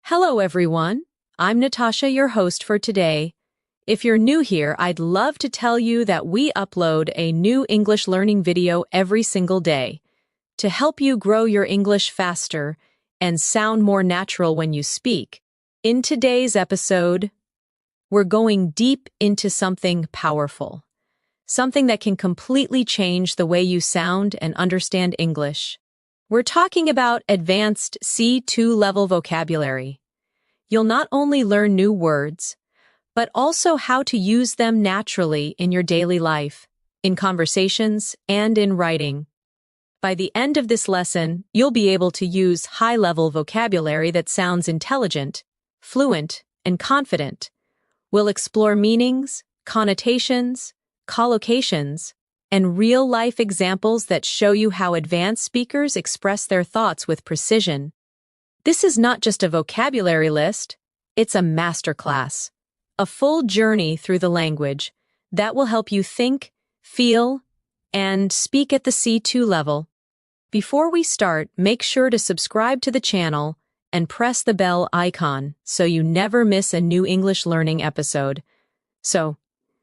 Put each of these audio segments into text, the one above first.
Hello, everyone. I'm Natasha, your host for today. If you're new here, I'd love to tell you that we upload a new English learning video every single day to help you grow your English faster and sound more natural when you speak. In today's episode, we're going deep into something powerful, something that can completely change the way you sound and understand English. We're talking about advanced C2 level vocabulary. You'll not only learn new words, but also how to use them naturally in your daily life, in conversations, and in writing. By the end of this lesson, you'll be able to use high-level vocabulary that sounds intelligent, fluent, and confident. We'll explore meanings, connotations, collocations, and real-life examples that show you how advanced speakers express their thoughts with precision. This is not just a vocabulary list, it's a masterclass, a full journey through the language that will help you think, feel, and speak at the C2 level. Before we start, make sure to subscribe to the channel and press the bell icon so you never miss a new English learning episode. So,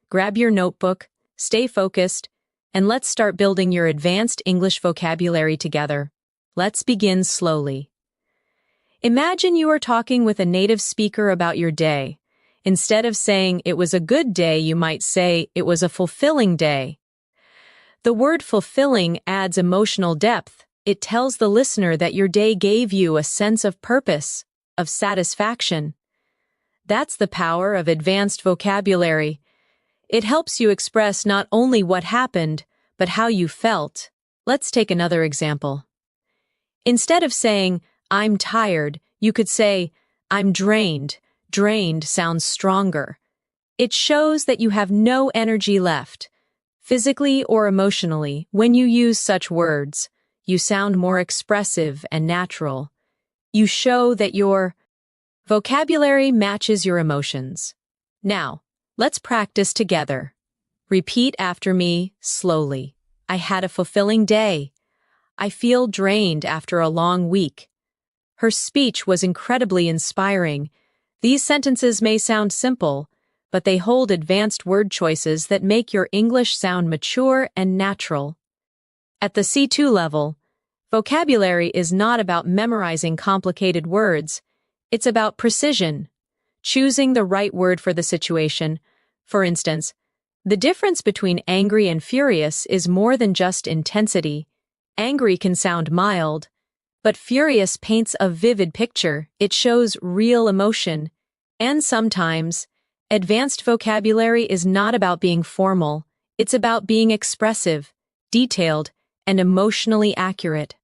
grab your notebook, stay focused, and let's start building your advanced English vocabulary together. Let's begin slowly. Imagine you are talking with a native speaker about your day. Instead of saying it was a good day, you might say it was a fulfilling day. The word fulfilling adds emotional depth. It tells the listener that your day gave you a sense of purpose, of satisfaction. That's the power of advanced vocabulary. It helps you express not only what happened, but how you felt. Let's take another example. Instead of saying, I'm tired, you could say, I'm drained. Drained sounds stronger. It shows that you have no energy left. Physically or emotionally, when you use such words, you sound more expressive and natural. You show that your vocabulary matches your emotions. Now, let's practice together. Repeat after me slowly. I had a fulfilling day. I feel drained after a long week. Her speech was incredibly inspiring. These sentences may sound simple, but they hold advanced word choices that make your English sound mature and natural. At the C2 level, vocabulary is not about memorizing complicated words. It's about precision, choosing the right word for the situation. For instance, the difference between angry and furious is more than just intensity. Angry can sound mild, but furious paints a vivid picture. It shows real emotion. And sometimes, advanced vocabulary is not about being formal. It's about being expressive, detailed, and emotionally accurate.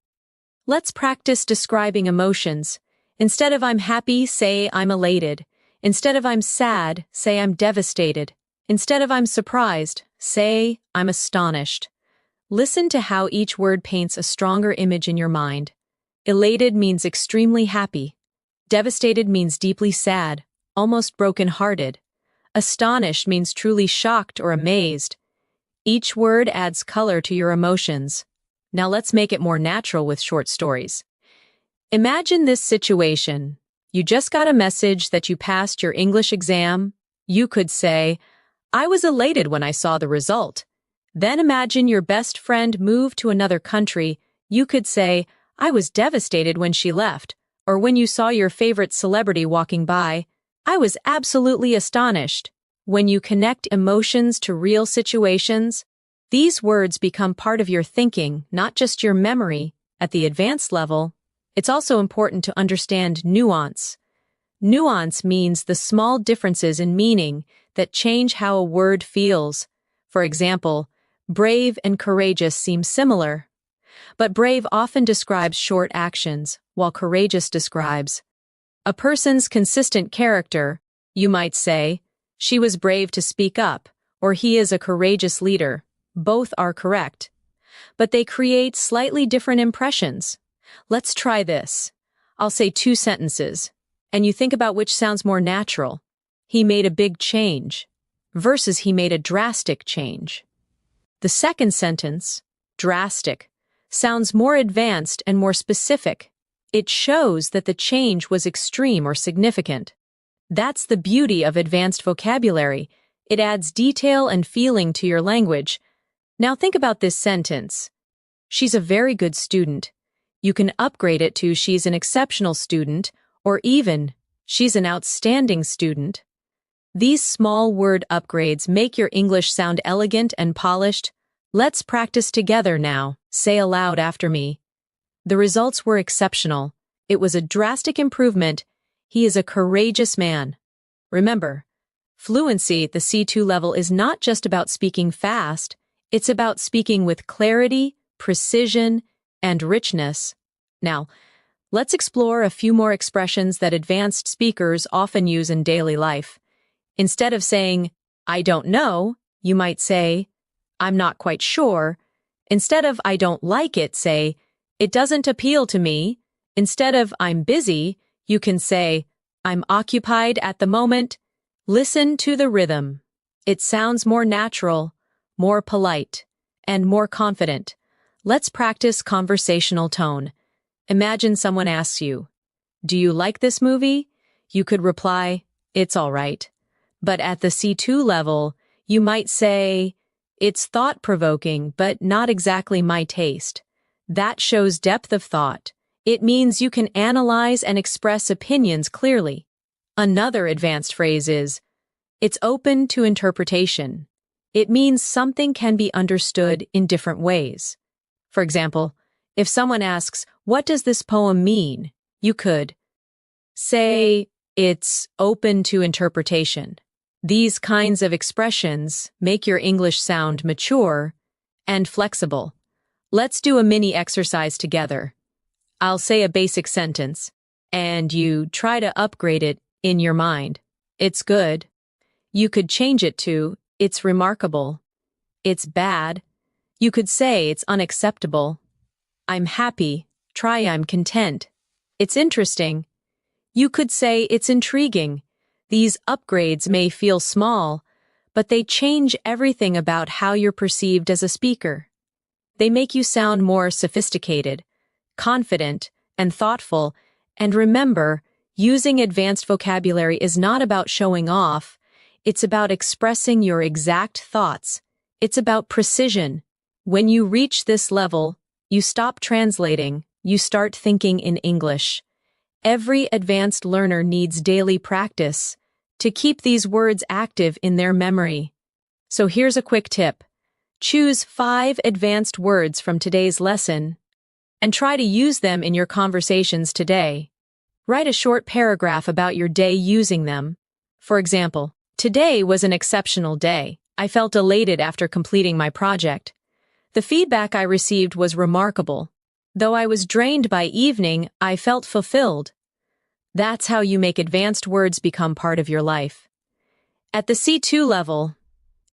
Let's practice describing emotions. Instead of I'm happy, say I'm elated. Instead of I'm sad, say I'm devastated. Instead of I'm surprised, say I'm astonished. Listen to how each word paints a stronger image in your mind. Elated means extremely happy. Devastated means deeply sad, almost broken-hearted. Astonished means truly shocked or amazed. Each word adds color to your emotions. Now let's make it more natural with short stories. Imagine this situation. You just got a message that you passed your English exam. You could say, I was elated when I saw the result. Then imagine your best friend moved to another country. You could say, I was devastated when she left. Or when you saw your favorite celebrity walking by, I was absolutely astonished. When you connect emotions to real situations, these words become part of your thinking, not just your memory. At the advanced level, it's also important to understand nuance. Nuance means the small differences in meaning that change how a word feels. For example, brave and courageous seem similar, but brave often describes short actions, while courageous describes a person's consistent character. You might say, she was brave to speak up, or he is a courageous leader. Both are correct, but they create slightly different impressions. Let's try this. I'll say two sentences, and you think about which sounds more natural. He made a big change, versus he made a drastic change. The second sentence, drastic, sounds more advanced and more specific. It shows that the change was extreme or significant. That's the beauty of advanced vocabulary. It adds detail and feeling to your language. Now think about this sentence. She's a very good student. You can upgrade it to she's an exceptional student, or even she's an outstanding student. These small word upgrades make your English sound elegant and polished. Let's practice together now. Say aloud after me. The results were exceptional. It was a drastic improvement. He is a courageous man. Remember, fluency at the C2 level is not just about speaking fast, it's about speaking with clarity, precision, and richness. Now, let's explore a few more expressions that advanced speakers often use in daily life. Instead of saying, I don't know, you might say, I'm not quite sure. Instead of I don't like it, say, it doesn't appeal to me. Instead of I'm busy, you can say, I'm occupied at the moment. Listen to the rhythm. It sounds more natural, more polite, and more confident. Let's practice conversational tone. Imagine someone asks you, do you like this movie? You could reply, it's all right. But at the C2 level, you might say, it's thought-provoking, but not exactly my taste. That shows depth of thought. It means you can analyze and express opinions clearly. Another advanced phrase is, it's open to interpretation. It means something can be understood in different ways. For example, if someone asks, what does this poem mean? You could say, it's open to interpretation. These kinds of expressions make your English sound mature and flexible. Let's do a mini exercise together. I'll say a basic sentence, and you try to upgrade it in your mind. It's good. You could change it to, it's remarkable. It's bad. You could say it's unacceptable. I'm happy. Try I'm content. It's interesting. You could say it's intriguing. These upgrades may feel small, but they change everything about how you're perceived as a speaker. They make you sound more sophisticated, confident, and thoughtful. And remember, using advanced vocabulary is not about showing off. It's about expressing your exact thoughts. It's about precision. When you reach this level, you stop translating, you start thinking in English. Every advanced learner needs daily practice to keep these words active in their memory. So here's a quick tip. Choose 5 advanced words from today's lesson and try to use them in your conversations today. Write a short paragraph about your day using them. For example, today was an exceptional day. I felt elated after completing my project. The feedback I received was remarkable. Though I was drained by evening, I felt fulfilled. That's how you make advanced words become part of your life. At the C2 level,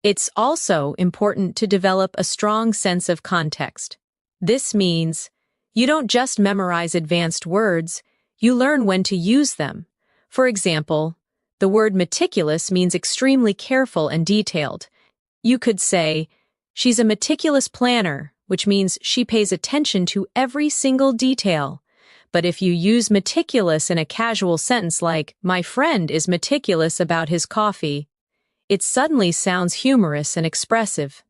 it's also important to develop a strong sense of context. This means you don't just memorize advanced words, you learn when to use them. For example, the word meticulous means extremely careful and detailed. You could say, she's a meticulous planner, which means she pays attention to every single detail. But if you use meticulous in a casual sentence like, my friend is meticulous about his coffee, it suddenly sounds humorous and expressive.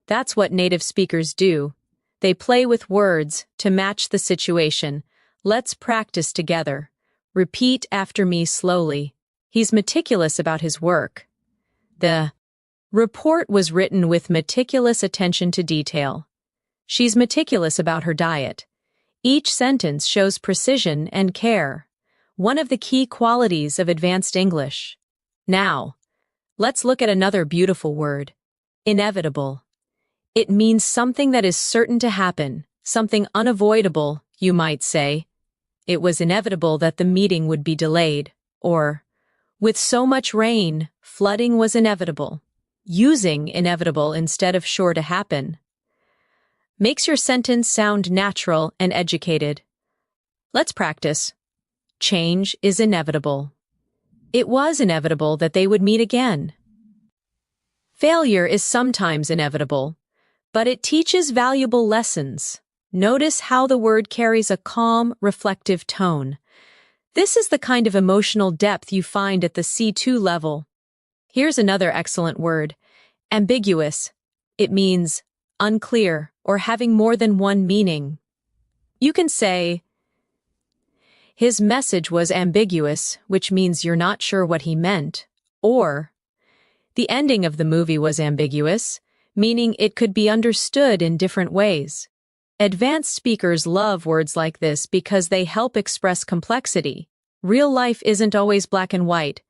That's what native speakers do. They play with words to match the situation. Let's practice together. Repeat after me slowly. He's meticulous about his work. The report was written with meticulous attention to detail. She's meticulous about her diet. Each sentence shows precision and care, one of the key qualities of advanced English. Now, let's look at another beautiful word, inevitable. It means something that is certain to happen, something unavoidable, you might say. It was inevitable that the meeting would be delayed, or, with so much rain, flooding was inevitable. Using inevitable instead of sure to happen makes your sentence sound natural and educated. Let's practice. Change is inevitable. It was inevitable that they would meet again. Failure is sometimes inevitable, but it teaches valuable lessons. Notice how the word carries a calm, reflective tone. This is the kind of emotional depth you find at the C2 level. Here's another excellent word: ambiguous. It means unclear or having more than one meaning. You can say, his message was ambiguous, which means you're not sure what he meant, or the ending of the movie was ambiguous, meaning it could be understood in different ways. Advanced speakers love words like this because they help express complexity. Real life isn't always black and white,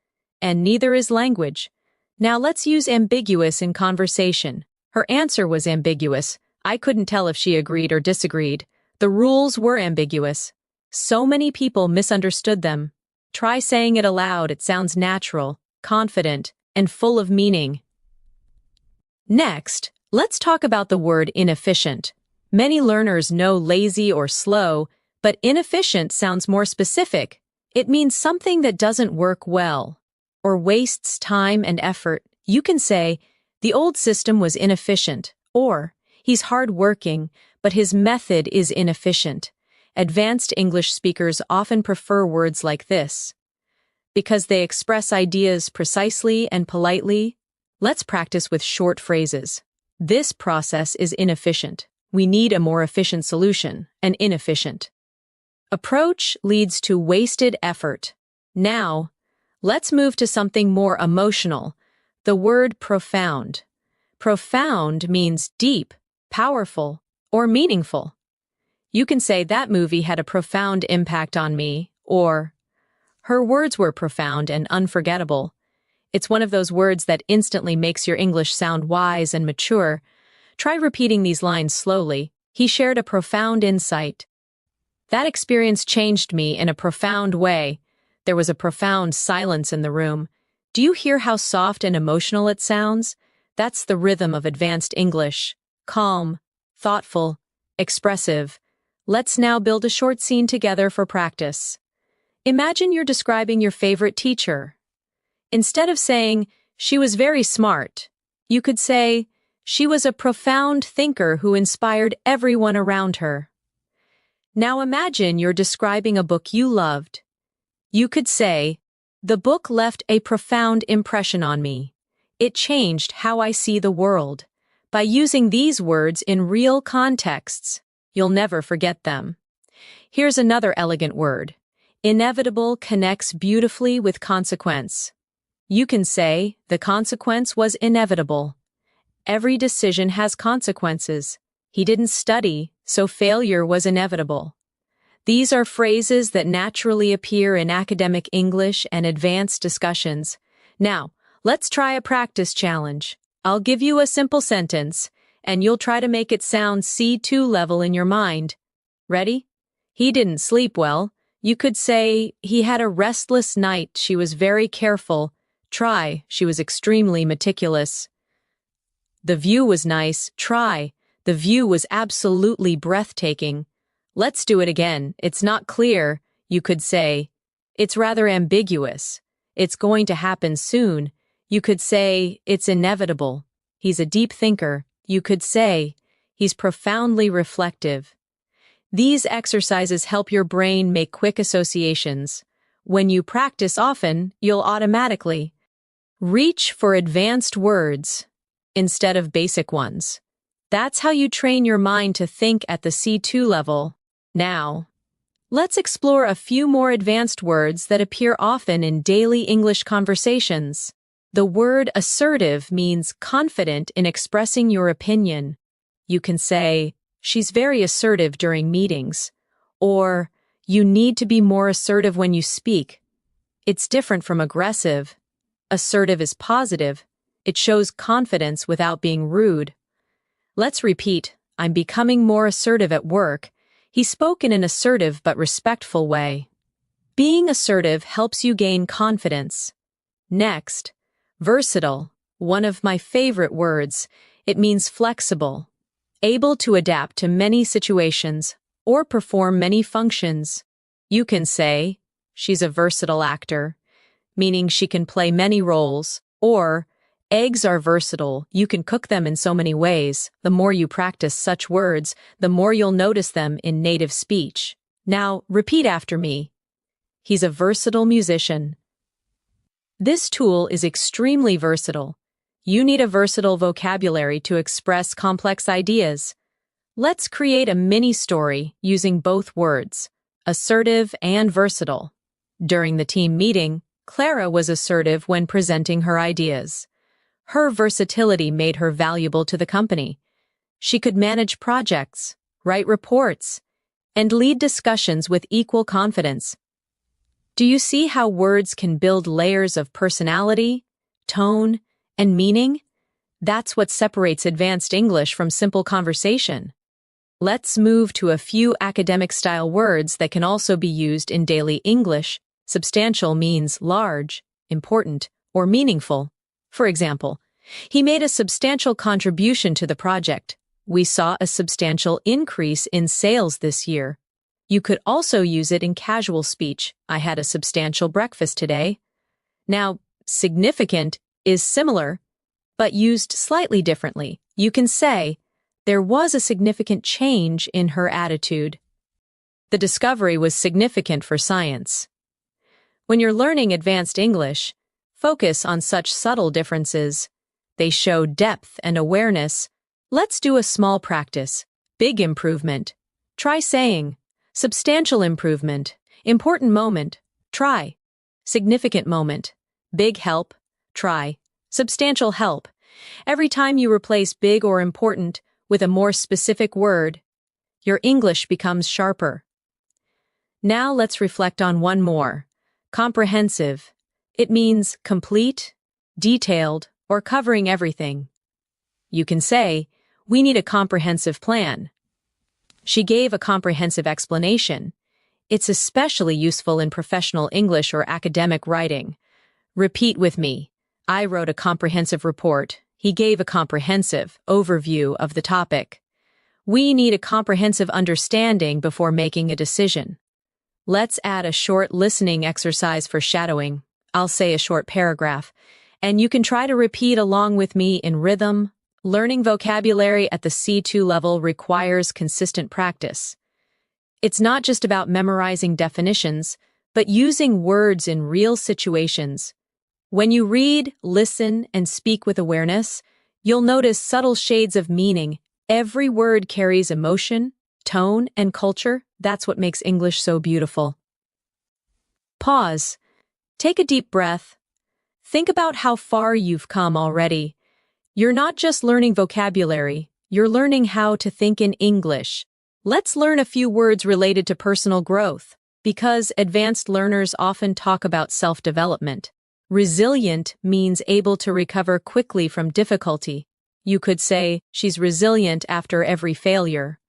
and neither is language. Now let's use ambiguous in conversation. Her answer was ambiguous. I couldn't tell if she agreed or disagreed. The rules were ambiguous. So many people misunderstood them. Try saying it aloud. It sounds natural, confident, and full of meaning. Next, let's talk about the word inefficient. Many learners know lazy or slow, but inefficient sounds more specific. It means something that doesn't work well or wastes time and effort. You can say, the old system was inefficient, or he's hard-working, but his method is inefficient. Advanced English speakers often prefer words like this because they express ideas precisely and politely. Let's practice with short phrases. This process is inefficient. We need a more efficient solution, and inefficient. Approach leads to wasted effort. Now, let's move to something more emotional. The word profound. Profound means deep, powerful, or meaningful. You can say that movie had a profound impact on me, or her words were profound and unforgettable. It's one of those words that instantly makes your English sound wise and mature. Try repeating these lines slowly. He shared a profound insight. That experience changed me in a profound way. There was a profound silence in the room. Do you hear how soft and emotional it sounds? That's the rhythm of advanced English. Calm, thoughtful, expressive. Let's now build a short scene together for practice. Imagine you're describing your favorite teacher. Instead of saying, she was very smart, you could say, she was a profound thinker who inspired everyone around her. Now imagine you're describing a book you loved. You could say, the book left a profound impression on me. It changed how I see the world. By using these words in real contexts, you'll never forget them. Here's another elegant word. Inevitable connects beautifully with consequence. You can say, the consequence was inevitable. Every decision has consequences. He didn't study, so failure was inevitable. These are phrases that naturally appear in academic English and advanced discussions. Now, let's try a practice challenge. I'll give you a simple sentence, and you'll try to make it sound C2 level in your mind. Ready? He didn't sleep well. You could say, he had a restless night. She was very careful. Try, she was extremely meticulous. The view was nice. Try, the view was absolutely breathtaking. Let's do it again. It's not clear. You could say, it's rather ambiguous. It's going to happen soon. You could say, it's inevitable. He's a deep thinker. You could say, he's profoundly reflective. These exercises help your brain make quick associations. When you practice often, you'll automatically reach for advanced words instead of basic ones. That's how you train your mind to think at the C2 level. Now, let's explore a few more advanced words that appear often in daily English conversations. The word assertive means confident in expressing your opinion. You can say, she's very assertive during meetings, or you need to be more assertive when you speak. It's different from aggressive. Assertive is positive. It shows confidence without being rude. Let's repeat, I'm becoming more assertive at work. He spoke in an assertive but respectful way. Being assertive helps you gain confidence. Next, versatile, one of my favorite words. It means flexible, able to adapt to many situations or perform many functions. You can say, she's a versatile actor, meaning she can play many roles, or Eggs are versatile. You can cook them in so many ways. The more you practice such words, the more you'll notice them in native speech. Now, repeat after me. He's a versatile musician. This tool is extremely versatile. You need a versatile vocabulary to express complex ideas. Let's create a mini story using both words, assertive and versatile. During the team meeting, Clara was assertive when presenting her ideas. Her versatility made her valuable to the company. She could manage projects, write reports, and lead discussions with equal confidence. Do you see how words can build layers of personality, tone, and meaning? That's what separates advanced English from simple conversation. Let's move to a few academic-style words that can also be used in daily English. Substantial means large, important, or meaningful. For example, he made a substantial contribution to the project. We saw a substantial increase in sales this year. You could also use it in casual speech. I had a substantial breakfast today. Now, significant is similar, but used slightly differently. You can say, there was a significant change in her attitude. The discovery was significant for science. When you're learning advanced English, focus on such subtle differences. They show depth and awareness. Let's do a small practice. Big improvement. Try saying, substantial improvement. Important moment. Try. Significant moment. Big help. Try. Substantial help. Every time you replace big or important with a more specific word, your English becomes sharper. Now let's reflect on one more. Comprehensive. It means complete, detailed, or covering everything. You can say, we need a comprehensive plan. She gave a comprehensive explanation. It's especially useful in professional English or academic writing. Repeat with me. I wrote a comprehensive report. He gave a comprehensive overview of the topic. We need a comprehensive understanding before making a decision. Let's add a short listening exercise for shadowing. I'll say a short paragraph, and you can try to repeat along with me in rhythm. Learning vocabulary at the C2 level requires consistent practice. It's not just about memorizing definitions, but using words in real situations. When you read, listen, and speak with awareness, you'll notice subtle shades of meaning. Every word carries emotion, tone, and culture. That's what makes English so beautiful. Pause. Take a deep breath. Think about how far you've come already. You're not just learning vocabulary, you're learning how to think in English. Let's learn a few words related to personal growth, because advanced learners often talk about self-development. Resilient means able to recover quickly from difficulty. You could say, she's resilient after every failure.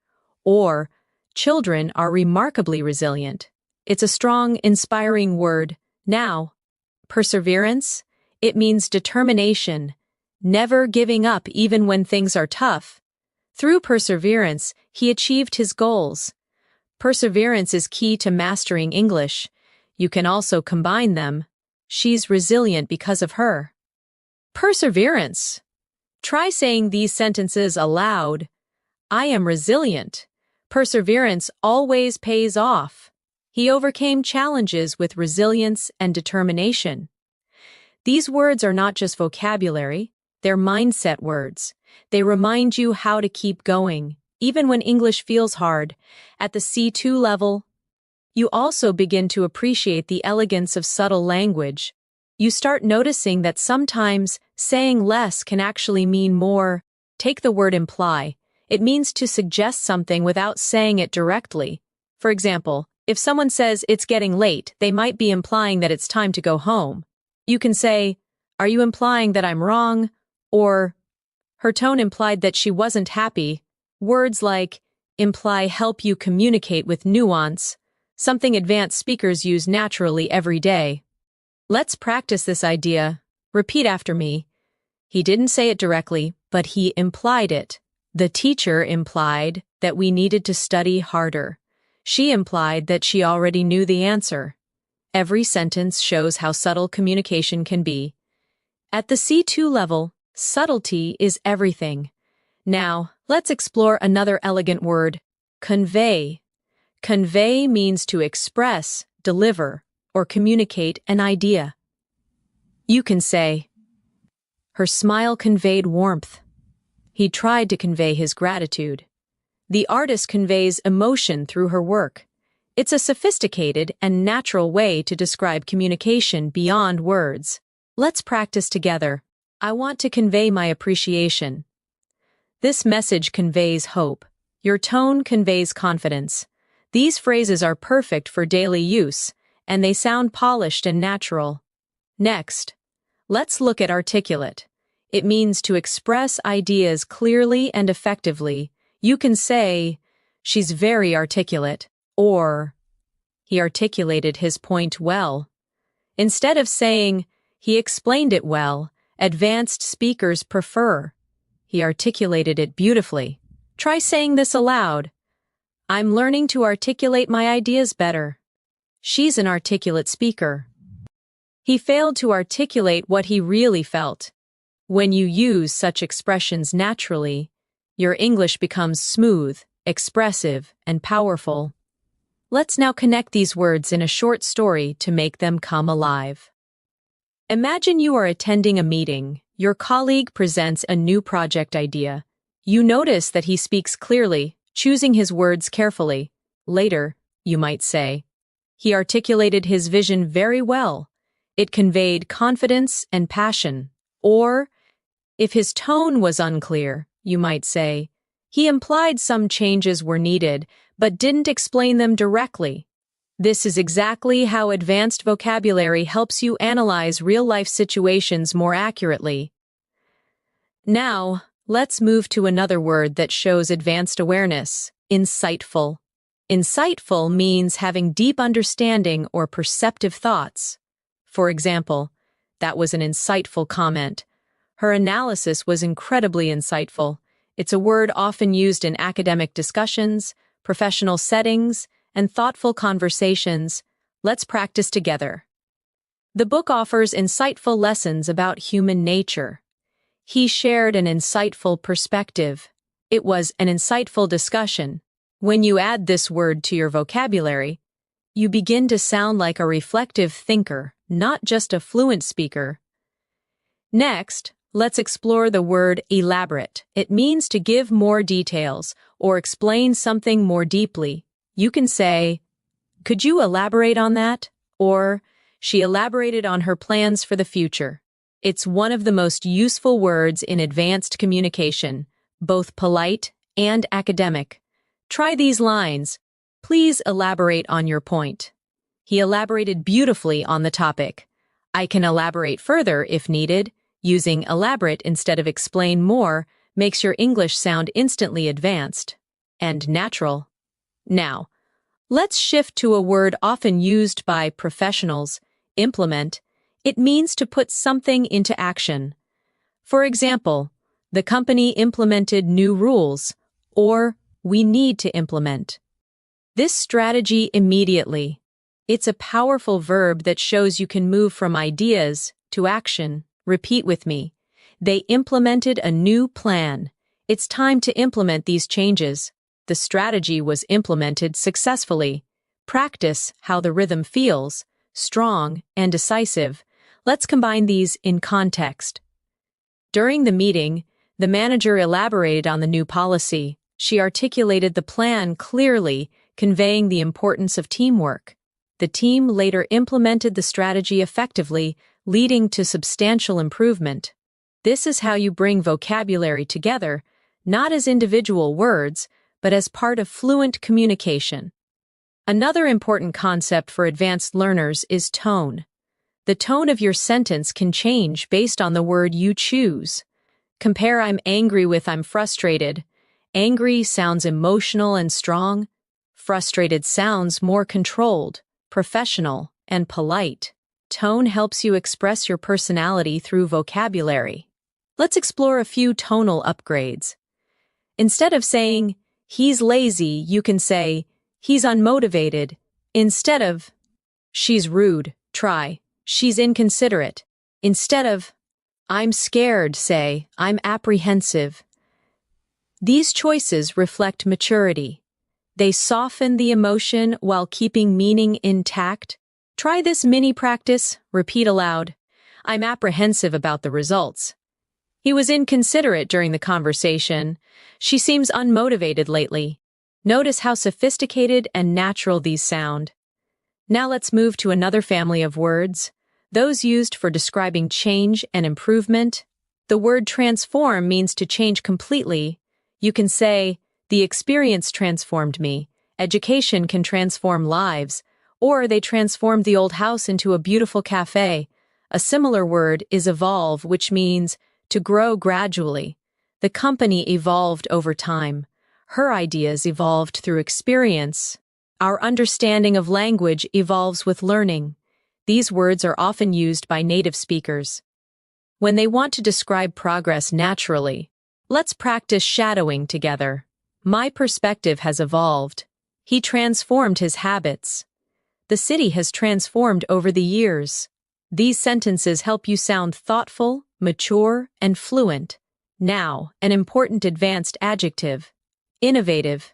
Or, children are remarkably resilient. It's a strong, inspiring word. Now, perseverance, it means determination, never giving up even when things are tough. Through perseverance, he achieved his goals. Perseverance is key to mastering English. You can also combine them. She's resilient because of her. Perseverance. Try saying these sentences aloud. I am resilient. Perseverance always pays off. He overcame challenges with resilience and determination. These words are not just vocabulary, they're mindset words. They remind you how to keep going, even when English feels hard. At the C2 level, you also begin to appreciate the elegance of subtle language. You start noticing that sometimes saying less can actually mean more. Take the word imply. It means to suggest something without saying it directly. For example, if someone says it's getting late, they might be implying that it's time to go home. You can say, are you implying that I'm wrong? Or, her tone implied that she wasn't happy. Words like imply help you communicate with nuance, something advanced speakers use naturally every day. Let's practice this idea. Repeat after me. He didn't say it directly, but he implied it. The teacher implied that we needed to study harder. She implied that she already knew the answer. Every sentence shows how subtle communication can be. At the C2 level, subtlety is everything. Now, let's explore another elegant word, convey. Convey means to express, deliver, or communicate an idea. You can say, her smile conveyed warmth. He tried to convey his gratitude. The artist conveys emotion through her work. It's a sophisticated and natural way to describe communication beyond words. Let's practice together. I want to convey my appreciation. This message conveys hope. Your tone conveys confidence. These phrases are perfect for daily use, and they sound polished and natural. Next, let's look at articulate. It means to express ideas clearly and effectively. You can say, she's very articulate, or he articulated his point well. Instead of saying, he explained it well, advanced speakers prefer, he articulated it beautifully. Try saying this aloud. I'm learning to articulate my ideas better. She's an articulate speaker. He failed to articulate what he really felt. When you use such expressions naturally, your English becomes smooth, expressive, and powerful. Let's now connect these words in a short story to make them come alive. Imagine you are attending a meeting. Your colleague presents a new project idea. You notice that he speaks clearly, choosing his words carefully. Later, you might say, he articulated his vision very well. It conveyed confidence and passion. Or, if his tone was unclear, you might say, he implied some changes were needed, but didn't explain them directly. This is exactly how advanced vocabulary helps you analyze real-life situations more accurately. Now, let's move to another word that shows advanced awareness, insightful. Insightful means having deep understanding or perceptive thoughts. For example, that was an insightful comment. Her analysis was incredibly insightful. It's a word often used in academic discussions, professional settings, and thoughtful conversations. Let's practice together. The book offers insightful lessons about human nature. He shared an insightful perspective. It was an insightful discussion. When you add this word to your vocabulary, you begin to sound like a reflective thinker, not just a fluent speaker. Next, let's explore the word elaborate. It means to give more details or explain something more deeply. You can say, could you elaborate on that? Or, she elaborated on her plans for the future. It's one of the most useful words in advanced communication, both polite and academic. Try these lines. Please elaborate on your point. He elaborated beautifully on the topic. I can elaborate further if needed. Using elaborate instead of explain more makes your English sound instantly advanced and natural. Now, let's shift to a word often used by professionals, implement. It means to put something into action. For example, the company implemented new rules, or we need to implement this strategy immediately. It's a powerful verb that shows you can move from ideas to action. Repeat with me. They implemented a new plan. It's time to implement these changes. The strategy was implemented successfully. Practice how the rhythm feels, strong and decisive. Let's combine these in context. During the meeting, the manager elaborated on the new policy. She articulated the plan clearly, conveying the importance of teamwork. The team later implemented the strategy effectively, leading to substantial improvement. This is how you bring vocabulary together, not as individual words, but as part of fluent communication. Another important concept for advanced learners is tone. The tone of your sentence can change based on the word you choose. Compare I'm angry with I'm frustrated. Angry sounds emotional and strong. Frustrated sounds more controlled, professional, and polite. Tone helps you express your personality through vocabulary. Let's explore a few tonal upgrades. Instead of saying, he's lazy, you can say, he's unmotivated. Instead of, she's rude, try, she's inconsiderate. Instead of, I'm scared say, I'm apprehensive. These choices reflect maturity. They soften the emotion while keeping meaning intact. Try this mini practice, repeat aloud. I'm apprehensive about the results. He was inconsiderate during the conversation. She seems unmotivated lately. Notice how sophisticated and natural these sound. Now let's move to another family of words, those used for describing change and improvement. The word transform means to change completely. You can say, the experience transformed me. Education can transform lives. Or they transformed the old house into a beautiful cafe. A similar word is evolve, which means to grow gradually. The company evolved over time. Her ideas evolved through experience. Our understanding of language evolves with learning. These words are often used by native speakers. When they want to describe progress naturally, let's practice shadowing together. My perspective has evolved. He transformed his habits. The city has transformed over the years. These sentences help you sound thoughtful, mature, and fluent. Now, an important advanced adjective. Innovative.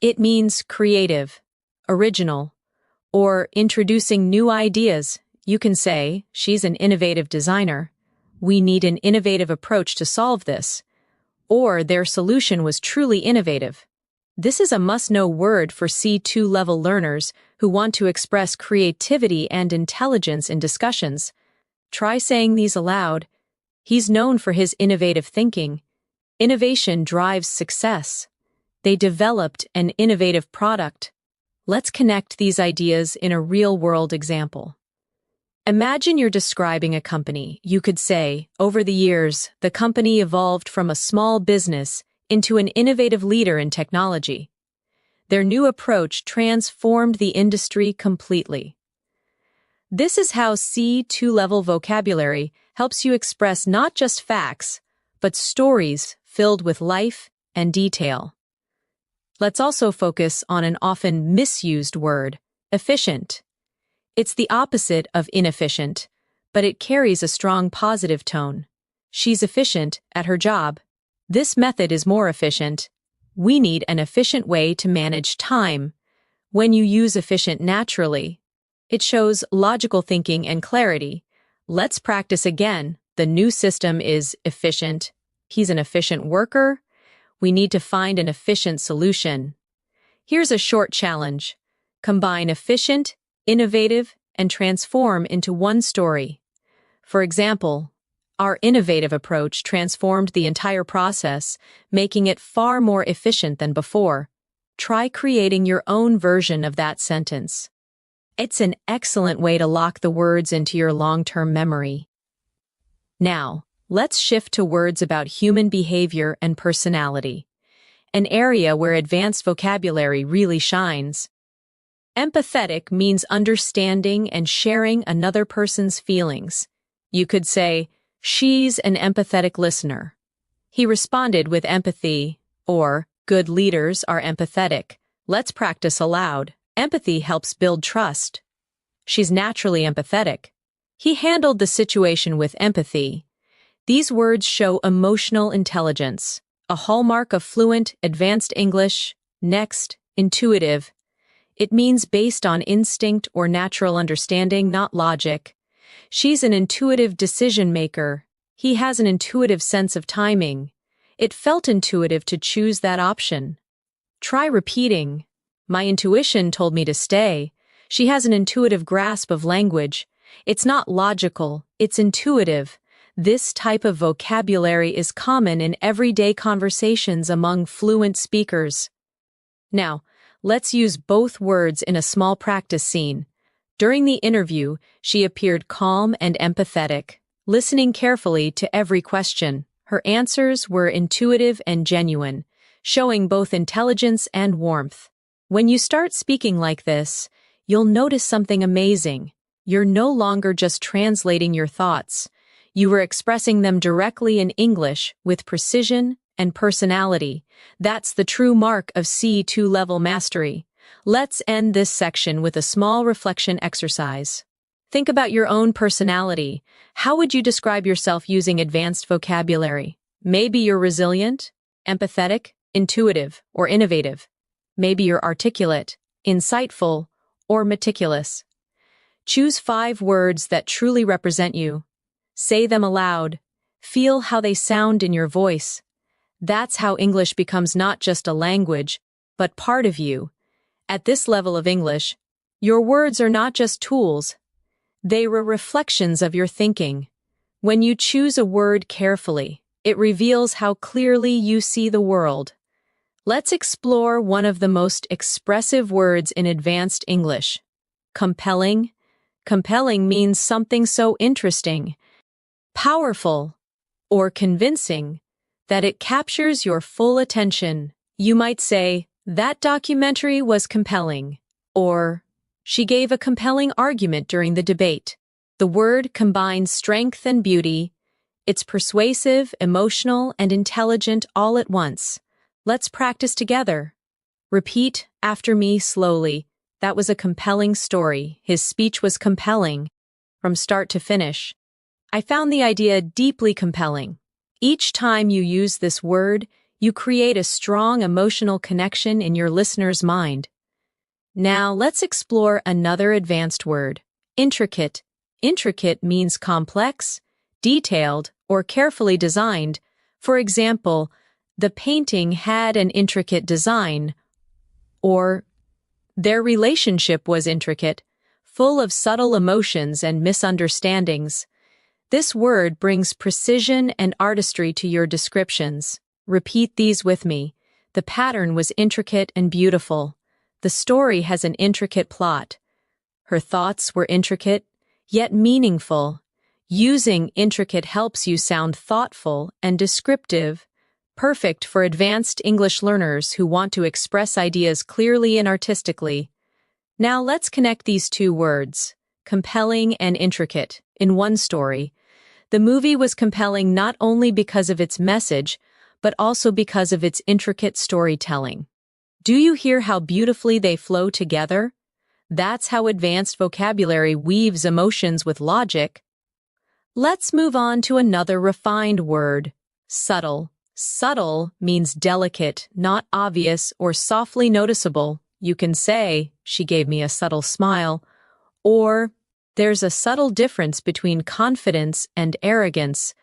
It means creative, original, or introducing new ideas. You can say, she's an innovative designer. We need an innovative approach to solve this. Or their solution was truly innovative. This is a must-know word for C2 level learners who want to express creativity and intelligence in discussions. Try saying these aloud. He's known for his innovative thinking. Innovation drives success. They developed an innovative product. Let's connect these ideas in a real-world example. Imagine you're describing a company. You could say, over the years, the company evolved from a small business into an innovative leader in technology. Their new approach transformed the industry completely. This is how C2 level vocabulary helps you express not just facts, but stories filled with life and detail. Let's also focus on an often misused word, efficient. It's the opposite of inefficient, but it carries a strong positive tone. She's efficient at her job. This method is more efficient. We need an efficient way to manage time. When you use efficient naturally, it shows logical thinking and clarity. Let's practice again. The new system is efficient. He's an efficient worker. We need to find an efficient solution. Here's a short challenge. Combine efficient, innovative, and transform into one story. For example, our innovative approach transformed the entire process, making it far more efficient than before. Try creating your own version of that sentence. It's an excellent way to lock the words into your long-term memory. Now, let's shift to words about human behavior and personality, an area where advanced vocabulary really shines. Empathetic means understanding and sharing another person's feelings. You could say, she's an empathetic listener. He responded with empathy, or good leaders are empathetic. Let's practice aloud. Empathy helps build trust. She's naturally empathetic. He handled the situation with empathy. These words show emotional intelligence, a hallmark of fluent, advanced English. Next, intuitive. It means based on instinct or natural understanding, not logic. She's an intuitive decision maker. He has an intuitive sense of timing. It felt intuitive to choose that option. Try repeating. My intuition told me to stay. She has an intuitive grasp of language. It's not logical, it's intuitive. This type of vocabulary is common in everyday conversations among fluent speakers. Now, let's use both words in a small practice scene. During the interview, she appeared calm and empathetic, listening carefully to every question. Her answers were intuitive and genuine, showing both intelligence and warmth. When you start speaking like this, you'll notice something amazing. You're no longer just translating your thoughts. You were expressing them directly in English with precision and personality. That's the true mark of C2 level mastery. Let's end this section with a small reflection exercise. Think about your own personality. How would you describe yourself using advanced vocabulary? Maybe you're resilient, empathetic, intuitive, or innovative. Maybe you're articulate, insightful, or meticulous. Choose 5 words that truly represent you. Say them aloud. Feel how they sound in your voice. That's how English becomes not just a language, but part of you. At this level of English, your words are not just tools. They are reflections of your thinking. When you choose a word carefully, it reveals how clearly you see the world. Let's explore one of the most expressive words in advanced English. Compelling. Compelling means something so interesting, powerful, or convincing that it captures your full attention. You might say, "That documentary was compelling," or "She gave a compelling argument during the debate." The word combines strength and beauty. It's persuasive, emotional, and intelligent all at once. Let's practice together. Repeat after me slowly. That was a compelling story. His speech was compelling, from start to finish. I found the idea deeply compelling. Each time you use this word, you create a strong emotional connection in your listener's mind. Now, let's explore another advanced word, intricate. Intricate means complex, detailed, or carefully designed. For example, the painting had an intricate design, or their relationship was intricate, full of subtle emotions and misunderstandings. This word brings precision and artistry to your descriptions. Repeat these with me. The pattern was intricate and beautiful. The story has an intricate plot. Her thoughts were intricate, yet meaningful. Using intricate helps you sound thoughtful and descriptive, perfect for advanced English learners who want to express ideas clearly and artistically. Now let's connect these 2 words, compelling and intricate, in one story. The movie was compelling not only because of its message, but also because of its intricate storytelling. Do you hear how beautifully they flow together? That's how advanced vocabulary weaves emotions with logic. Let's move on to another refined word, subtle. Subtle means delicate, not obvious, or softly noticeable. You can say, "She gave me a subtle smile," or "There's a subtle difference between confidence and arrogance."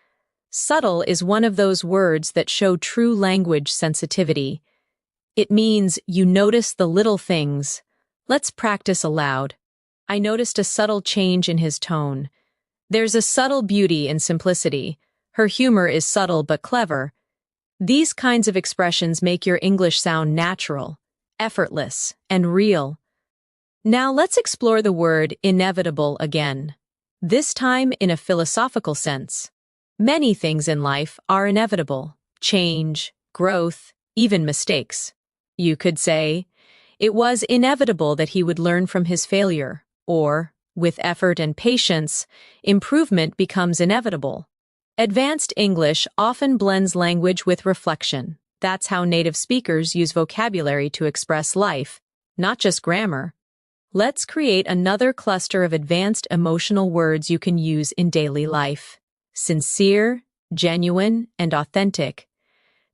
Subtle is one of those words that show true language sensitivity. It means you notice the little things. Let's practice aloud. I noticed a subtle change in his tone. There's a subtle beauty in simplicity. Her humor is subtle but clever. These kinds of expressions make your English sound natural, effortless, and real. Now let's explore the word inevitable again, this time in a philosophical sense. Many things in life are inevitable: change, growth, even mistakes. You could say, "It was inevitable that he would learn from his failure," or, "With effort and patience, improvement becomes inevitable." Advanced English often blends language with reflection. That's how native speakers use vocabulary to express life, not just grammar. Let's create another cluster of advanced emotional words you can use in daily life. Sincere, genuine, and authentic.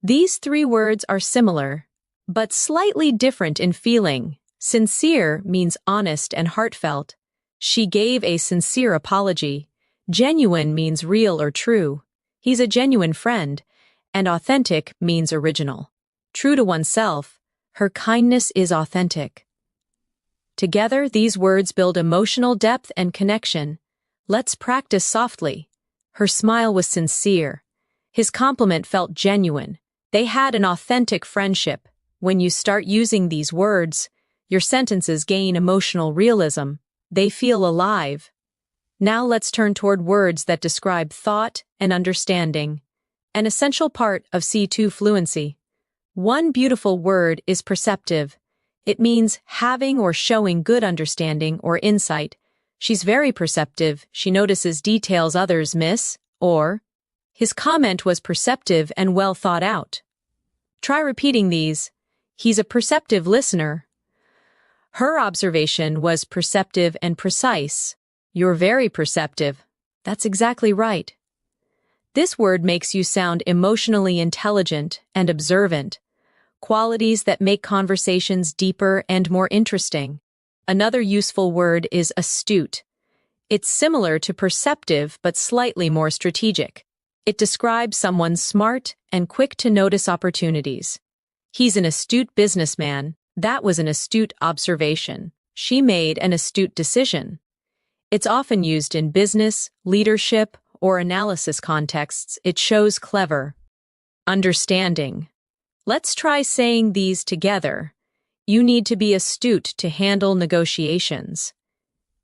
These 3 words are similar, but slightly different in feeling. Sincere means honest and heartfelt. She gave a sincere apology. Genuine means real or true. He's a genuine friend. And authentic means original. True to oneself. Her kindness is authentic. Together, these words build emotional depth and connection. Let's practice softly. Her smile was sincere. His compliment felt genuine. They had an authentic friendship. When you start using these words, your sentences gain emotional realism. They feel alive. Now let's turn toward words that describe thought and understanding, an essential part of C2 fluency. One beautiful word is perceptive. It means having or showing good understanding or insight. She's very perceptive. She notices details others miss, or his comment was perceptive and well thought out. Try repeating these. He's a perceptive listener. Her observation was perceptive and precise. You're very perceptive. That's exactly right. This word makes you sound emotionally intelligent and observant, qualities that make conversations deeper and more interesting. Another useful word is astute. It's similar to perceptive but slightly more strategic. It describes someone smart and quick to notice opportunities. He's an astute businessman. That was an astute observation. She made an astute decision. It's often used in business, leadership, or analysis contexts. It shows clever. Understanding. Let's try saying these together. You need to be astute to handle negotiations.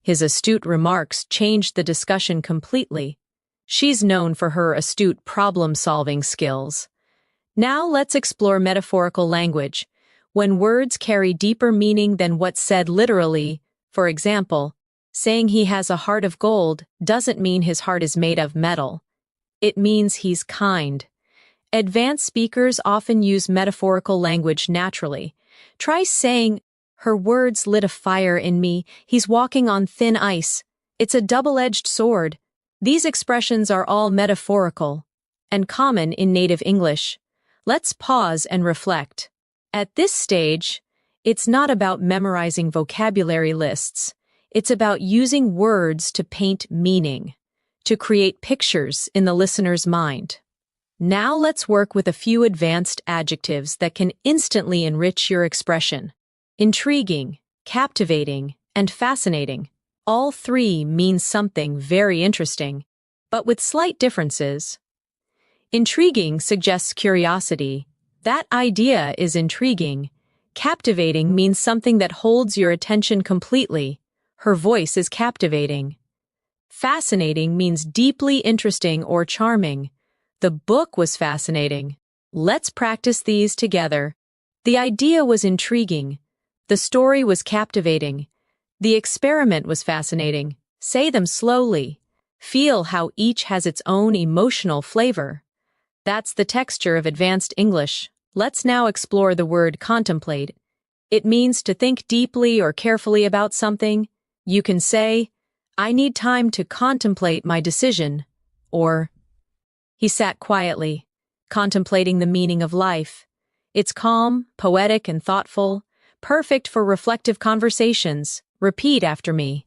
His astute remarks changed the discussion completely. She's known for her astute problem-solving skills. Now let's explore metaphorical language. When words carry deeper meaning than what's said literally, for example, saying he has a heart of gold doesn't mean his heart is made of metal. It means he's kind. Advanced speakers often use metaphorical language naturally. Try saying, her words lit a fire in me. He's walking on thin ice. It's a double-edged sword. These expressions are all metaphorical and common in native English. Let's pause and reflect. At this stage, it's not about memorizing vocabulary lists. It's about using words to paint meaning, to create pictures in the listener's mind. Now let's work with a few advanced adjectives that can instantly enrich your expression. Intriguing, captivating, and fascinating. All three mean something very interesting, but with slight differences. Intriguing suggests curiosity. That idea is intriguing. Captivating means something that holds your attention completely. Her voice is captivating. Fascinating means deeply interesting or charming. The book was fascinating. Let's practice these together. The idea was intriguing. The story was captivating. The experiment was fascinating. Say them slowly. Feel how each has its own emotional flavor. That's the texture of advanced English. Let's now explore the word contemplate. It means to think deeply or carefully about something. You can say, I need time to contemplate my decision, or he sat quietly, contemplating the meaning of life. It's calm, poetic, and thoughtful, perfect for reflective conversations. Repeat after me.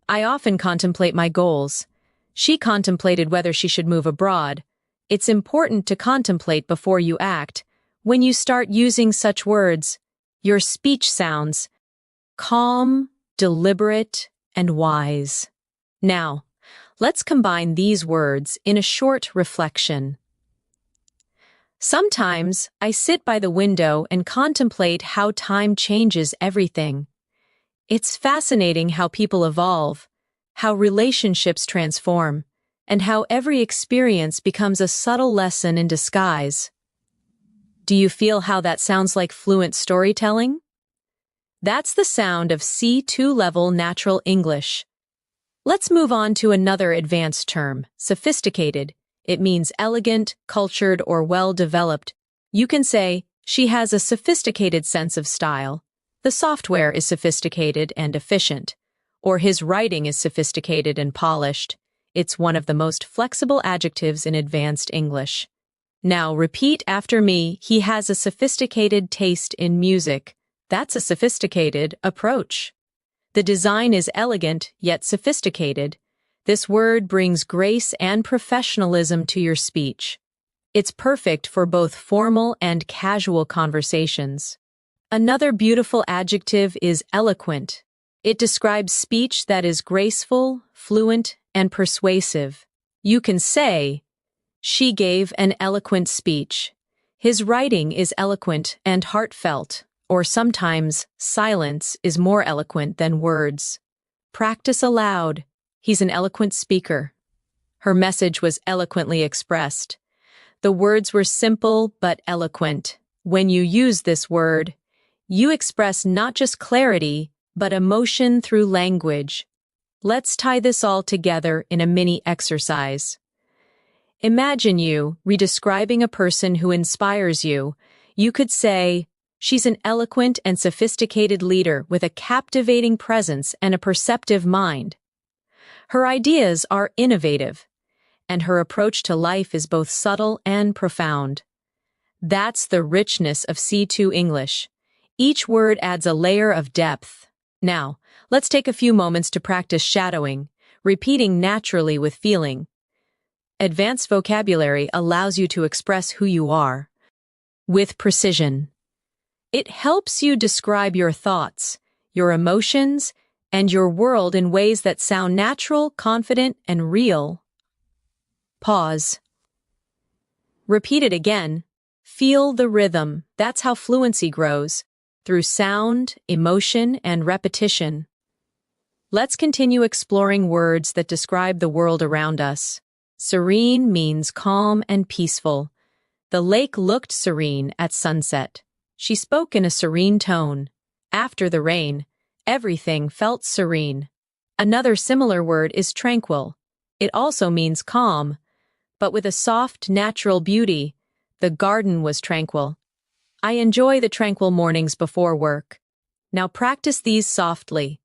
I often contemplate my goals. She contemplated whether she should move abroad. It's important to contemplate before you act. When you start using such words, your speech sounds calm, deliberate, and wise. Now, let's combine these words in a short reflection. Sometimes I sit by the window and contemplate how time changes everything. It's fascinating how people evolve, how relationships transform, and how every experience becomes a subtle lesson in disguise. Do you feel how that sounds like fluent storytelling? That's the sound of C2 level natural English. Let's move on to another advanced term, sophisticated. It means elegant, cultured, or well-developed. You can say, she has a sophisticated sense of style. The software is sophisticated and efficient. Or his writing is sophisticated and polished. It's one of the most flexible adjectives in advanced English. Now repeat after me, he has a sophisticated taste in music. That's a sophisticated approach. The design is elegant, yet sophisticated. This word brings grace and professionalism to your speech. It's perfect for both formal and casual conversations. Another beautiful adjective is eloquent. It describes speech that is graceful, fluent, and persuasive. You can say, she gave an eloquent speech. His writing is eloquent and heartfelt, or sometimes silence is more eloquent than words. Practice aloud. He's an eloquent speaker. Her message was eloquently expressed. The words were simple but eloquent. When you use this word, you express not just clarity, but emotion through language. Let's tie this all together in a mini exercise. Imagine you redescribing a person who inspires you. You could say, she's an eloquent and sophisticated leader with a captivating presence and a perceptive mind. Her ideas are innovative, and her approach to life is both subtle and profound. That's the richness of C2 English. Each word adds a layer of depth. Now, let's take a few moments to practice shadowing, repeating naturally with feeling. Advanced vocabulary allows you to express who you are with precision. It helps you describe your thoughts, your emotions, and your world in ways that sound natural, confident, and real. Pause. Repeat it again. Feel the rhythm. That's how fluency grows, through sound, emotion, and repetition. Let's continue exploring words that describe the world around us. Serene means calm and peaceful. The lake looked serene at sunset. She spoke in a serene tone. After the rain, everything felt serene. Another similar word is tranquil. It also means calm, but with a soft, natural beauty. The garden was tranquil. I enjoy the tranquil mornings before work. Now practice these softly.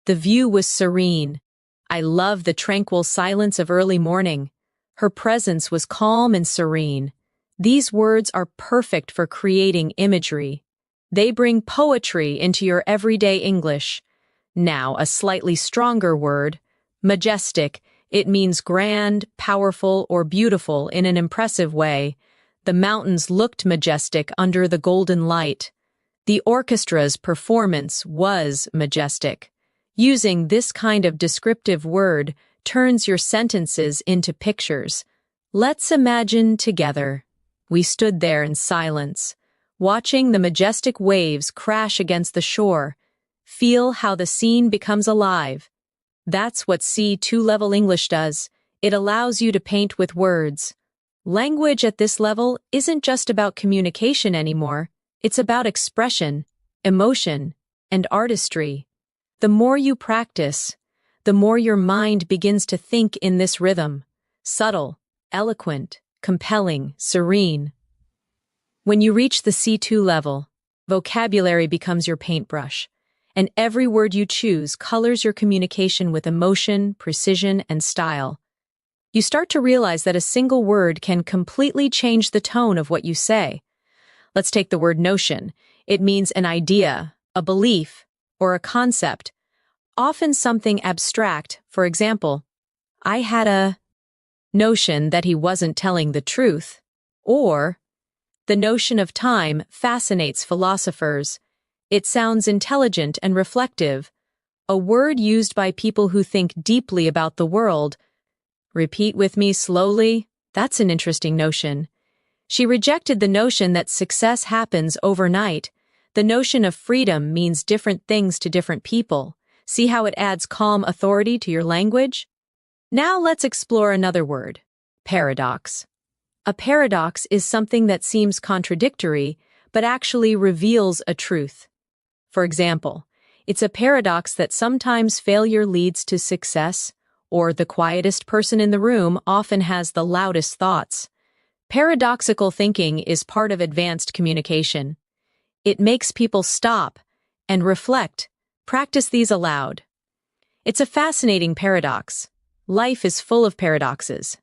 The view was serene. I love the tranquil silence of early morning. Her presence was calm and serene. These words are perfect for creating imagery. They bring poetry into your everyday English. Now, a slightly stronger word, majestic. It means grand, powerful, or beautiful in an impressive way. The mountains looked majestic under the golden light. The orchestra's performance was majestic. Using this kind of descriptive word turns your sentences into pictures. Let's imagine together. We stood there in silence, watching the majestic waves crash against the shore. Feel how the scene becomes alive. That's what C2 level English does. It allows you to paint with words. Language at this level isn't just about communication anymore. It's about expression, emotion, and artistry. The more you practice, the more your mind begins to think in this rhythm. Subtle, eloquent, compelling, serene. When you reach the C2 level, vocabulary becomes your paintbrush, and every word you choose colors your communication with emotion, precision, and style. You start to realize that a single word can completely change the tone of what you say. Let's take the word notion. It means an idea, a belief, or a concept, often something abstract. For example, I had a notion that he wasn't telling the truth, or the notion of time fascinates philosophers. It sounds intelligent and reflective, a word used by people who think deeply about the world. Repeat with me slowly. That's an interesting notion. She rejected the notion that success happens overnight. The notion of freedom means different things to different people. See how it adds calm authority to your language? Now let's explore another word, paradox. A paradox is something that seems contradictory, but actually reveals a truth. For example, it's a paradox that sometimes failure leads to success, or the quietest person in the room often has the loudest thoughts. Paradoxical thinking is part of advanced communication. It makes people stop and reflect. Practice these aloud. It's a fascinating paradox. Life is full of paradoxes.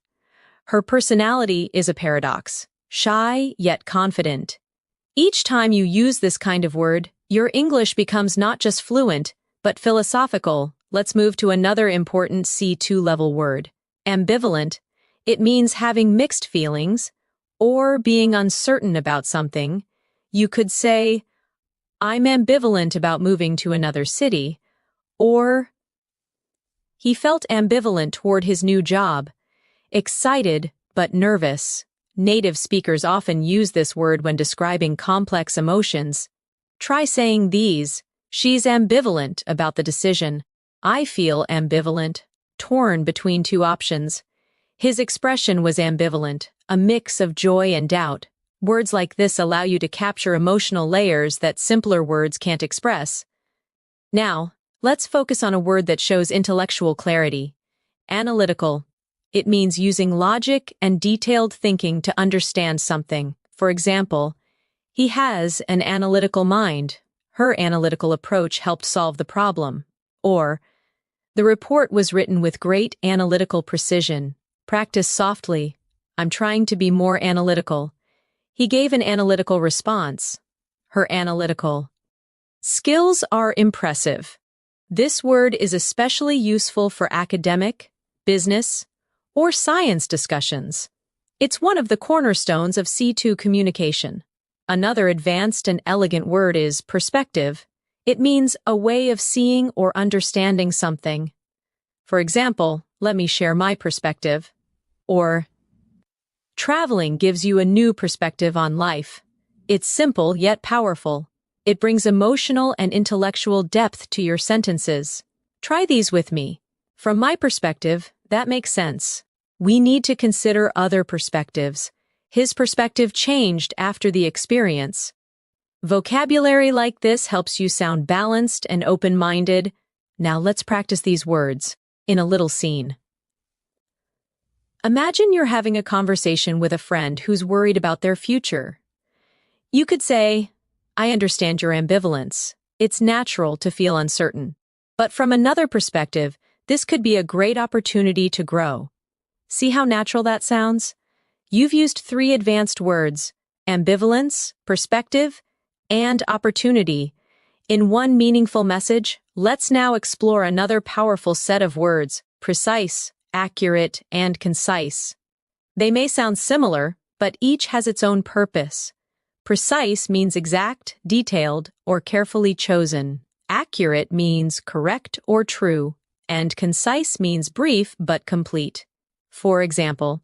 Her personality is a paradox, shy yet confident. Each time you use this kind of word, your English becomes not just fluent, but philosophical. Let's move to another important C2 level word, ambivalent. It means having mixed feelings or being uncertain about something. You could say, I'm ambivalent about moving to another city, or he felt ambivalent toward his new job, excited but nervous. Native speakers often use this word when describing complex emotions. Try saying these. She's ambivalent about the decision. I feel ambivalent, torn between two options. His expression was ambivalent, a mix of joy and doubt. Words like this allow you to capture emotional layers that simpler words can't express. Now, let's focus on a word that shows intellectual clarity. Analytical. It means using logic and detailed thinking to understand something. For example, he has an analytical mind. Her analytical approach helped solve the problem. Or, The report was written with great analytical precision. Practice softly. I'm trying to be more analytical. He gave an analytical response. Her analytical skills are impressive. This word is especially useful for academic, business, or science discussions. It's one of the cornerstones of C2 communication. Another advanced and elegant word is perspective. It means a way of seeing or understanding something. For example, let me share my perspective. Or, traveling gives you a new perspective on life. It's simple yet powerful. It brings emotional and intellectual depth to your sentences. Try these with me. From my perspective, that makes sense. We need to consider other perspectives. His perspective changed after the experience. Vocabulary like this helps you sound balanced and open-minded. Now let's practice these words in a little scene. Imagine you're having a conversation with a friend who's worried about their future. You could say, I understand your ambivalence. It's natural to feel uncertain. But from another perspective, this could be a great opportunity to grow. See how natural that sounds? You've used 3 advanced words, ambivalence, perspective, and opportunity. In one meaningful message, let's now explore another powerful set of words, precise, accurate, and concise. They may sound similar, but each has its own purpose. Precise means exact, detailed, or carefully chosen. Accurate means correct or true, and concise means brief but complete. For example,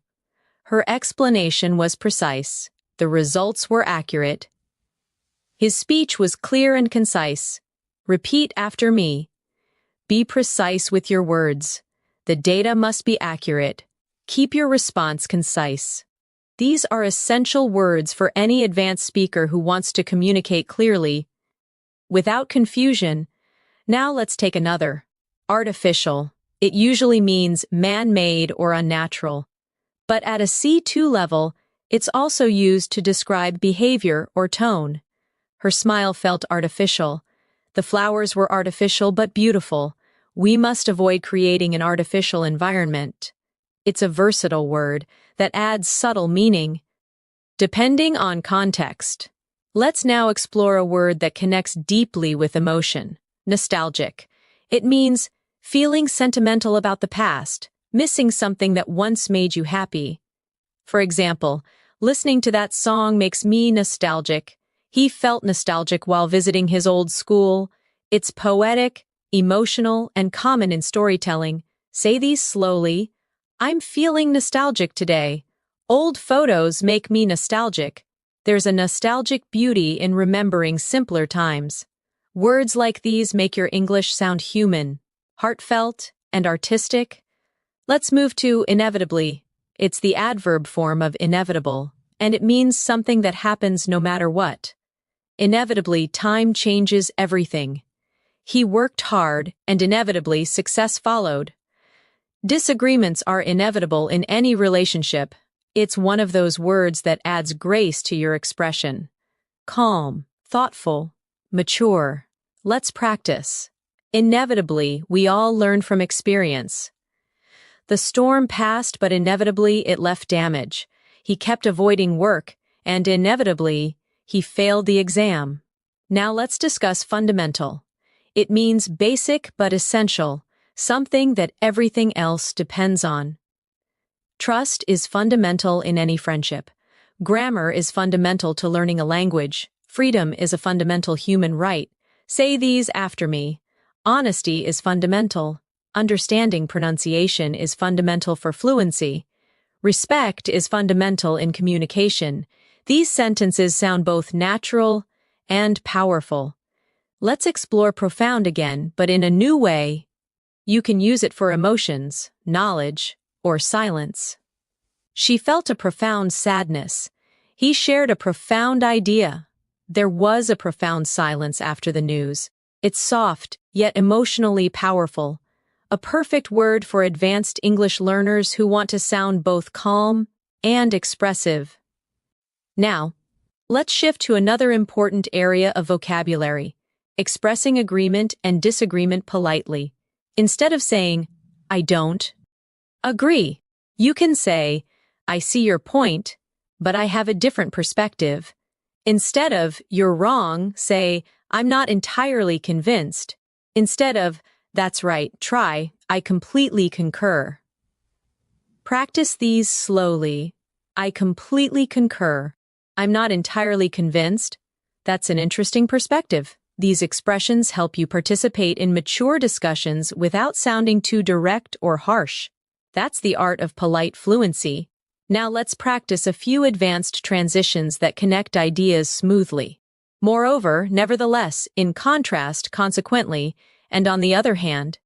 her explanation was precise. The results were accurate. His speech was clear and concise. Repeat after me. Be precise with your words. The data must be accurate. Keep your response concise. These are essential words for any advanced speaker who wants to communicate clearly, without confusion. Now let's take another. Artificial. It usually means man-made or unnatural. But at a C2 level, it's also used to describe behavior or tone. Her smile felt artificial. The flowers were artificial but beautiful. We must avoid creating an artificial environment. It's a versatile word that adds subtle meaning, depending on context. Let's now explore a word that connects deeply with emotion. Nostalgic. It means feeling sentimental about the past, missing something that once made you happy. For example, listening to that song makes me nostalgic. He felt nostalgic while visiting his old school. It's poetic, emotional, and common in storytelling. Say these slowly. I'm feeling nostalgic today. Old photos make me nostalgic. There's a nostalgic beauty in remembering simpler times. Words like these make your English sound human, heartfelt, and artistic. Let's move to inevitably. It's the adverb form of inevitable, and it means something that happens no matter what. Inevitably, time changes everything. He worked hard, and inevitably, success followed. Disagreements are inevitable in any relationship. It's one of those words that adds grace to your expression. Calm, thoughtful, mature. Let's practice. Inevitably, we all learn from experience. The storm passed, but inevitably it left damage. He kept avoiding work, and inevitably, he failed the exam. Now let's discuss fundamental. It means basic but essential, something that everything else depends on. Trust is fundamental in any friendship. Grammar is fundamental to learning a language. Freedom is a fundamental human right. Say these after me. Honesty is fundamental. Understanding pronunciation is fundamental for fluency. Respect is fundamental in communication. These sentences sound both natural and powerful. Let's explore profound again, but in a new way. You can use it for emotions, knowledge, or silence. She felt a profound sadness. He shared a profound idea. There was a profound silence after the news. It's soft, yet emotionally powerful. A perfect word for advanced English learners who want to sound both calm and expressive. Now, let's shift to another important area of vocabulary, expressing agreement and disagreement politely. Instead of saying, I don't agree, you can say, I see your point, but I have a different perspective. Instead of, you're wrong, say, I'm not entirely convinced. Instead of, that's right, try, I completely concur. Practice these slowly. I completely concur. I'm not entirely convinced. That's an interesting perspective. These expressions help you participate in mature discussions without sounding too direct or harsh. That's the art of polite fluency. Now let's practice a few advanced transitions that connect ideas smoothly. Moreover, nevertheless, in contrast, consequently, and on the other hand,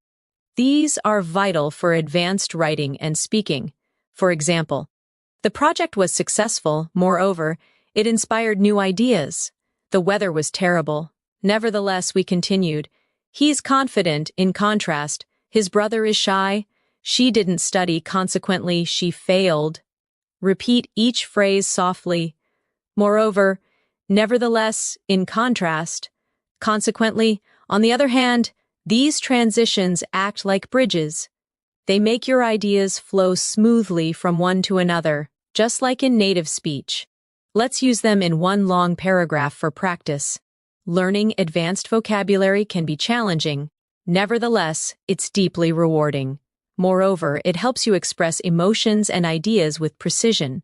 these are vital for advanced writing and speaking. For example, the project was successful, moreover, it inspired new ideas. The weather was terrible. Nevertheless, we continued. He's confident, in contrast. His brother is shy. She didn't study, consequently, she failed. Repeat each phrase softly. Moreover, nevertheless, in contrast. Consequently, on the other hand, these transitions act like bridges. They make your ideas flow smoothly from one to another, just like in native speech. Let's use them in one long paragraph for practice. Learning advanced vocabulary can be challenging. Nevertheless, it's deeply rewarding. Moreover, it helps you express emotions and ideas with precision.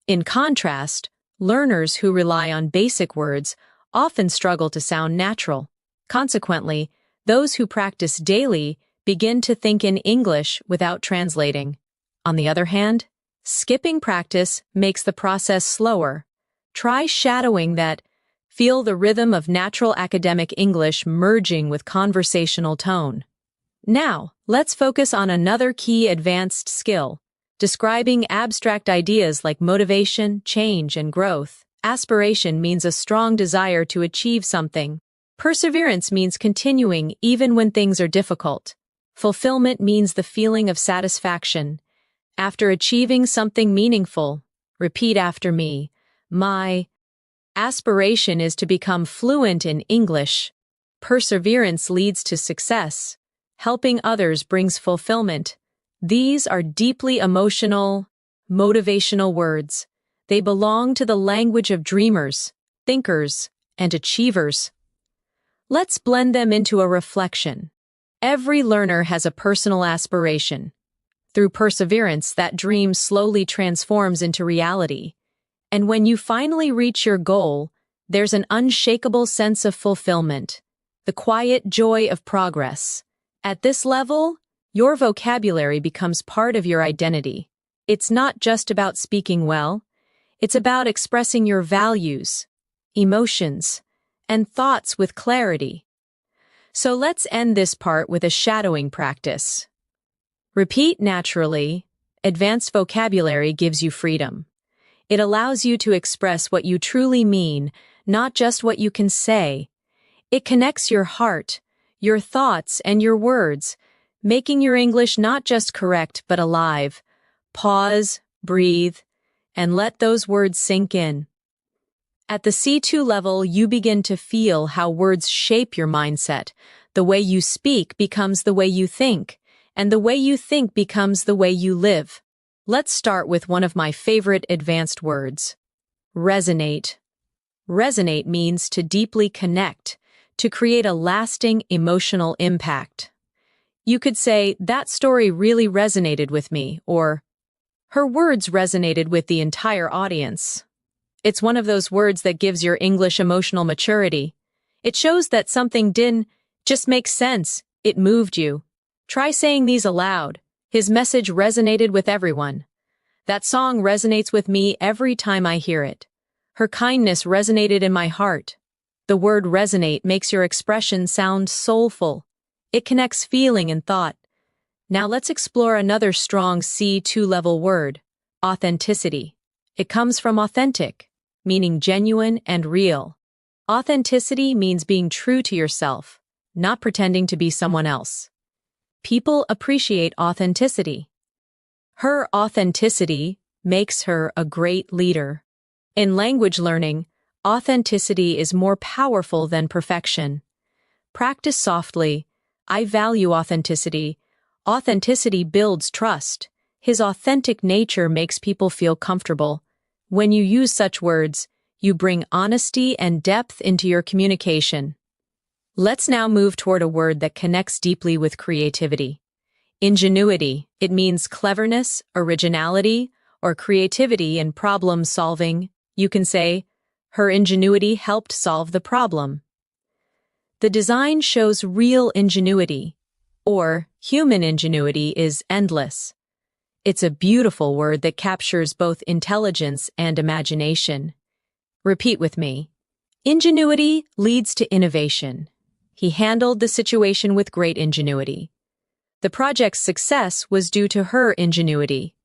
In contrast, learners who rely on basic words often struggle to sound natural. Consequently, those who practice daily begin to think in English without translating. On the other hand, skipping practice makes the process slower. Try shadowing that. Feel the rhythm of natural academic English merging with conversational tone. Now, let's focus on another key advanced skill, describing abstract ideas like motivation, change, and growth. Aspiration means a strong desire to achieve something. Perseverance means continuing even when things are difficult. Fulfillment means the feeling of satisfaction. After achieving something meaningful, repeat after me. My aspiration is to become fluent in English. Perseverance leads to success. Helping others brings fulfillment. These are deeply emotional, motivational words. They belong to the language of dreamers, thinkers, and achievers. Let's blend them into a reflection. Every learner has a personal aspiration. Through perseverance, that dream slowly transforms into reality. And when you finally reach your goal, there's an unshakable sense of fulfillment, the quiet joy of progress. At this level, your vocabulary becomes part of your identity. It's not just about speaking well, it's about expressing your values, emotions, and thoughts with clarity. So let's end this part with a shadowing practice. Repeat naturally. Advanced vocabulary gives you freedom. It allows you to express what you truly mean, not just what you can say. It connects your heart, your thoughts, and your words, making your English not just correct but alive. Pause, breathe, and let those words sink in. At the C2 level, you begin to feel how words shape your mindset. The way you speak becomes the way you think, and the way you think becomes the way you live. Let's start with one of my favorite advanced words. Resonate. Resonate means to deeply connect, to create a lasting emotional impact. You could say, that story really resonated with me, or her words resonated with the entire audience. It's one of those words that gives your English emotional maturity. It shows that something didn't just make sense, it moved you. Try saying these aloud. His message resonated with everyone. That song resonates with me every time I hear it. Her kindness resonated in my heart. The word resonate makes your expression sound soulful. It connects feeling and thought. Now let's explore another strong C2 level word, authenticity. It comes from authentic, meaning genuine and real. Authenticity means being true to yourself, not pretending to be someone else. People appreciate authenticity. Her authenticity makes her a great leader. In language learning, authenticity is more powerful than perfection. Practice softly. I value authenticity. Authenticity builds trust. His authentic nature makes people feel comfortable. When you use such words, you bring honesty and depth into your communication. Let's now move toward a word that connects deeply with creativity. Ingenuity. It means cleverness, originality, or creativity in problem solving. You can say, her ingenuity helped solve the problem. The design shows real ingenuity, or human ingenuity is endless. It's a beautiful word that captures both intelligence and imagination. Repeat with me. Ingenuity leads to innovation. He handled the situation with great ingenuity. The project's success was due to her ingenuity.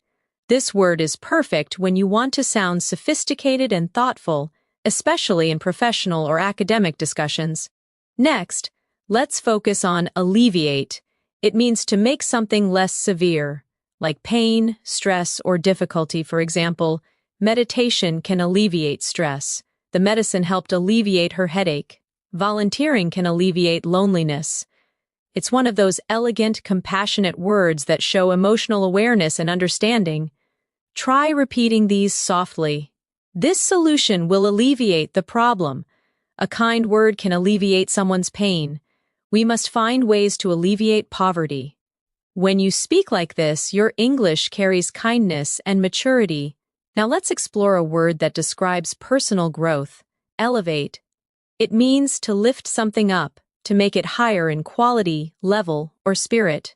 This word is perfect when you want to sound sophisticated and thoughtful, especially in professional or academic discussions. Next, let's focus on alleviate. It means to make something less severe, like pain, stress, or difficulty. For example, meditation can alleviate stress. The medicine helped alleviate her headache. Volunteering can alleviate loneliness. It's one of those elegant, compassionate words that show emotional awareness and understanding. Try repeating these softly. This solution will alleviate the problem. A kind word can alleviate someone's pain. We must find ways to alleviate poverty. When you speak like this, your English carries kindness and maturity. Now let's explore a word that describes personal growth. Elevate. It means to lift something up, to make it higher in quality, level, or spirit.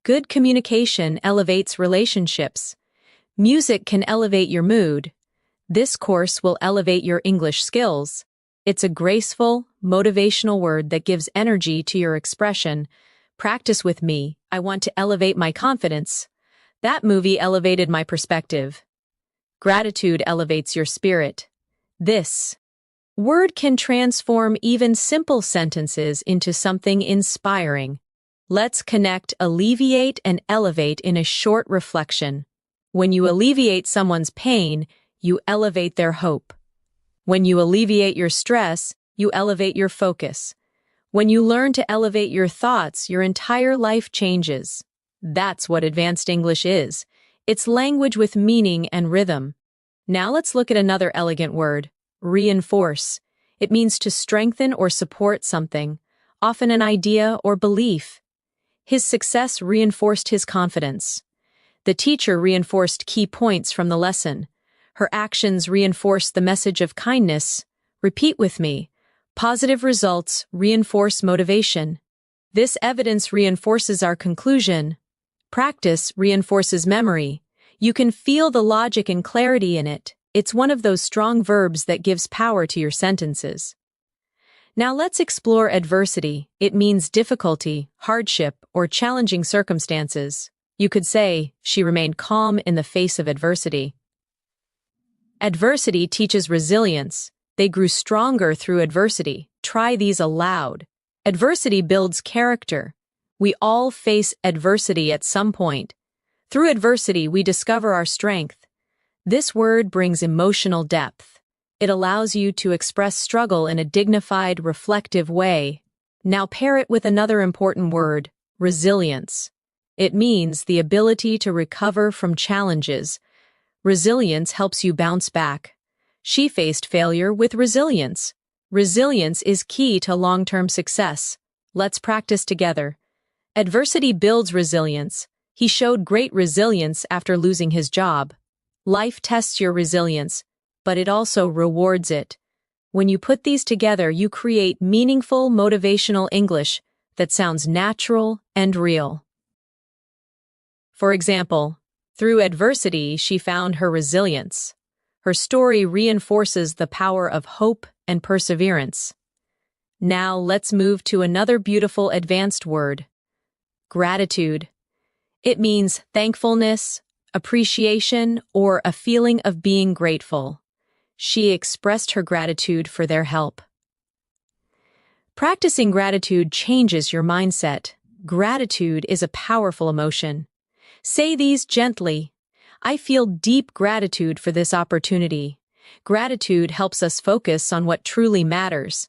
Good communication elevates relationships. Music can elevate your mood. This course will elevate your English skills. It's a graceful, motivational word that gives energy to your expression. Practice with me. I want to elevate my confidence. That movie elevated my perspective. Gratitude elevates your spirit. This word can transform even simple sentences into something inspiring. Let's connect alleviate and elevate in a short reflection. When you alleviate someone's pain, you elevate their hope. When you alleviate your stress, you elevate your focus. When you learn to elevate your thoughts, your entire life changes. That's what advanced English is. It's language with meaning and rhythm. Now let's look at another elegant word, reinforce. It means to strengthen or support something, often an idea or belief. His success reinforced his confidence. The teacher reinforced key points from the lesson. Her actions reinforced the message of kindness. Repeat with me. Positive results reinforce motivation. This evidence reinforces our conclusion. Practice reinforces memory. You can feel the logic and clarity in it. It's one of those strong verbs that gives power to your sentences. Now let's explore adversity. It means difficulty, hardship, or challenging circumstances. You could say, she remained calm in the face of adversity. Adversity teaches resilience. They grew stronger through adversity. Try these aloud. Adversity builds character. We all face adversity at some point. Through adversity, we discover our strength. This word brings emotional depth. It allows you to express struggle in a dignified, reflective way. Now pair it with another important word, resilience. It means the ability to recover from challenges. Resilience helps you bounce back. She faced failure with resilience. Resilience is key to long-term success. Let's practice together. Adversity builds resilience. He showed great resilience after losing his job. Life tests your resilience, but it also rewards it. When you put these together, you create meaningful, motivational English that sounds natural and real. For example, through adversity, she found her resilience. Her story reinforces the power of hope and perseverance. Now let's move to another beautiful advanced word, gratitude. It means thankfulness, appreciation, or a feeling of being grateful. She expressed her gratitude for their help. Practicing gratitude changes your mindset. Gratitude is a powerful emotion. Say these gently. I feel deep gratitude for this opportunity. Gratitude helps us focus on what truly matters.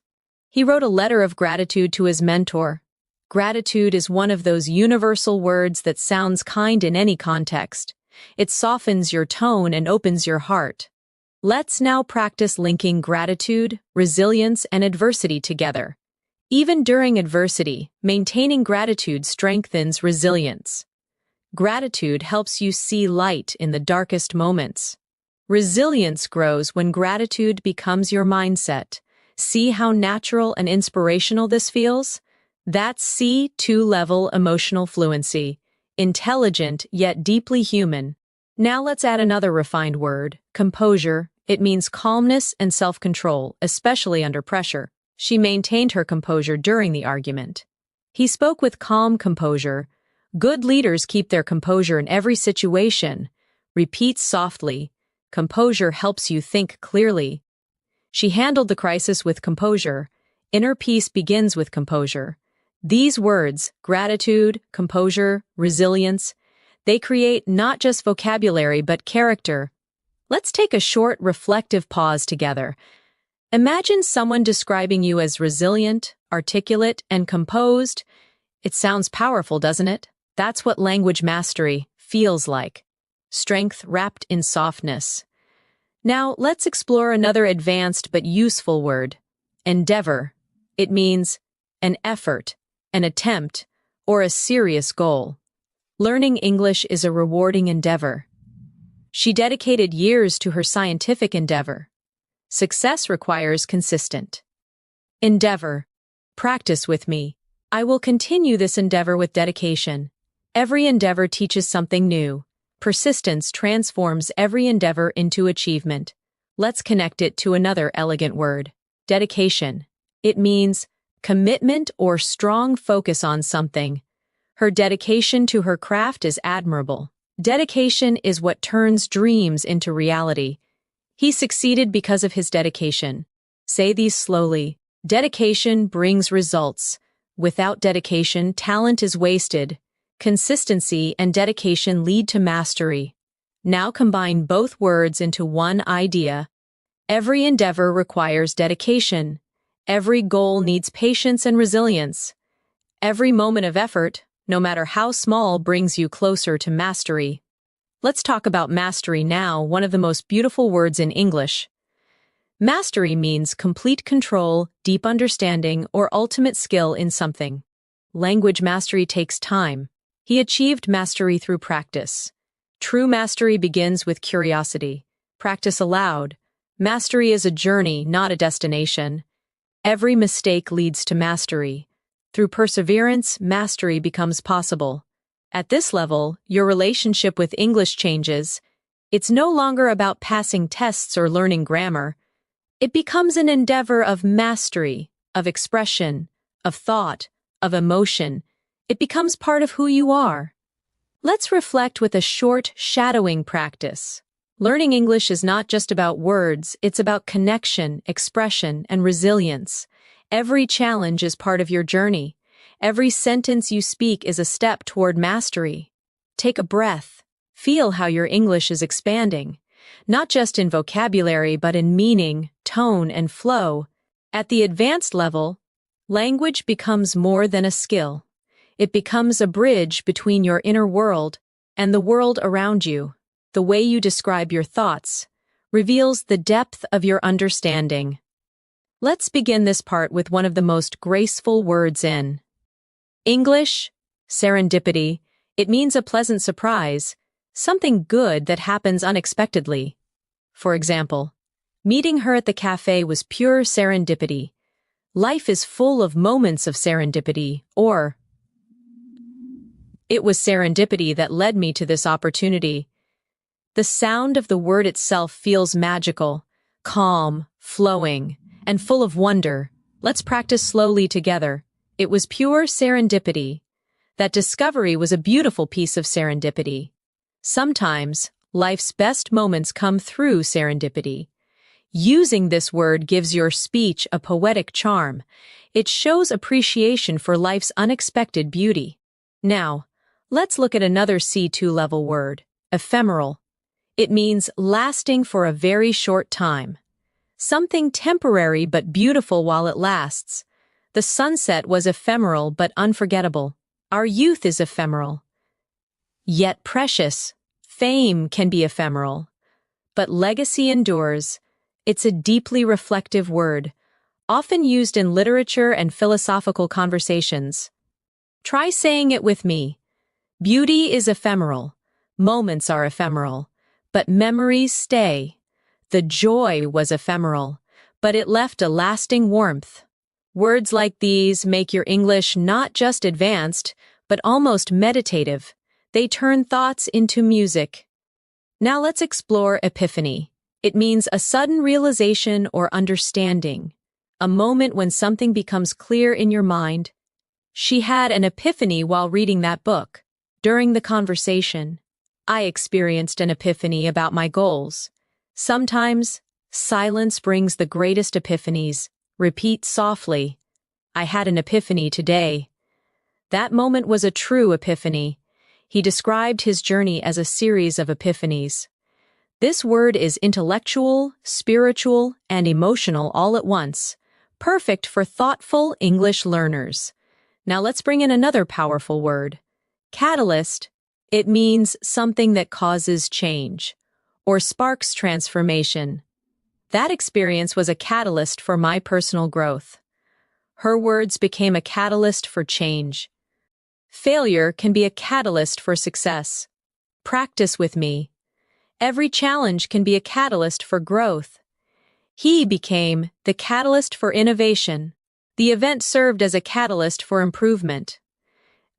He wrote a letter of gratitude to his mentor. Gratitude is one of those universal words that sounds kind in any context. It softens your tone and opens your heart. Let's now practice linking gratitude, resilience, and adversity together. Even during adversity, maintaining gratitude strengthens resilience. Gratitude helps you see light in the darkest moments. Resilience grows when gratitude becomes your mindset. See how natural and inspirational this feels? That's C2-level emotional fluency. Intelligent yet deeply human. Now let's add another refined word, composure. It means calmness and self-control, especially under pressure. She maintained her composure during the argument. He spoke with calm composure. Good leaders keep their composure in every situation. Repeat softly. Composure helps you think clearly. She handled the crisis with composure. Inner peace begins with composure. These words, gratitude, composure, resilience, they create not just vocabulary but character. Let's take a short, reflective pause together. Imagine someone describing you as resilient, articulate, and composed. It sounds powerful, doesn't it? That's what language mastery feels like. Strength wrapped in softness. Now, let's explore another advanced but useful word, endeavor. It means an effort, an attempt, or a serious goal. Learning English is a rewarding endeavor. She dedicated years to her scientific endeavor. Success requires consistent endeavor. Practice with me. I will continue this endeavor with dedication. Every endeavor teaches something new. Persistence transforms every endeavor into achievement. Let's connect it to another elegant word, dedication. It means commitment or strong focus on something. Her dedication to her craft is admirable. Dedication is what turns dreams into reality. He succeeded because of his dedication. Say these slowly. Dedication brings results. Without dedication, talent is wasted. Consistency and dedication lead to mastery. Now combine both words into one idea. Every endeavor requires dedication. Every goal needs patience and resilience. Every moment of effort, no matter how small, brings you closer to mastery. Let's talk about mastery now, one of the most beautiful words in English. Mastery means complete control, deep understanding, or ultimate skill in something. Language mastery takes time. He achieved mastery through practice. True mastery begins with curiosity. Practice aloud. Mastery is a journey, not a destination. Every mistake leads to mastery. Through perseverance, mastery becomes possible. At this level, your relationship with English changes. It's no longer about passing tests or learning grammar. It becomes an endeavor of mastery, of expression, of thought, of emotion. It becomes part of who you are. Let's reflect with a short shadowing practice. Learning English is not just about words, it's about connection, expression, and resilience. Every challenge is part of your journey. Every sentence you speak is a step toward mastery. Take a breath. Feel how your English is expanding, not just in vocabulary but in meaning, tone, and flow. At the advanced level, language becomes more than a skill. It becomes a bridge between your inner world and the world around you. The way you describe your thoughts reveals the depth of your understanding. Let's begin this part with one of the most graceful words in English, serendipity. It means a pleasant surprise, something good that happens unexpectedly. For example, meeting her at the cafe was pure serendipity. Life is full of moments of serendipity, or it was serendipity that led me to this opportunity. The sound of the word itself feels magical, calm, flowing, and full of wonder. Let's practice slowly together. It was pure serendipity. That discovery was a beautiful piece of serendipity. Sometimes, life's best moments come through serendipity. Using this word gives your speech a poetic charm. It shows appreciation for life's unexpected beauty. Now, let's look at another C2-level word, ephemeral. It means lasting for a very short time. Something temporary but beautiful while it lasts. The sunset was ephemeral but unforgettable. Our youth is ephemeral, yet precious. Fame can be ephemeral, but legacy endures. It's a deeply reflective word, often used in literature and philosophical conversations. Try saying it with me. Beauty is ephemeral. Moments are ephemeral, but memories stay. The joy was ephemeral, but it left a lasting warmth. Words like these make your English not just advanced, but almost meditative. They turn thoughts into music. Now let's explore epiphany. It means a sudden realization or understanding, a moment when something becomes clear in your mind. She had an epiphany while reading that book. During the conversation, I experienced an epiphany about my goals. Sometimes, silence brings the greatest epiphanies. Repeat softly. I had an epiphany today. That moment was a true epiphany. He described his journey as a series of epiphanies. This word is intellectual, spiritual, and emotional all at once, perfect for thoughtful English learners. Now let's bring in another powerful word. Catalyst. It means something that causes change, or sparks transformation. That experience was a catalyst for my personal growth. Her words became a catalyst for change. Failure can be a catalyst for success. Practice with me. Every challenge can be a catalyst for growth. He became the catalyst for innovation. The event served as a catalyst for improvement.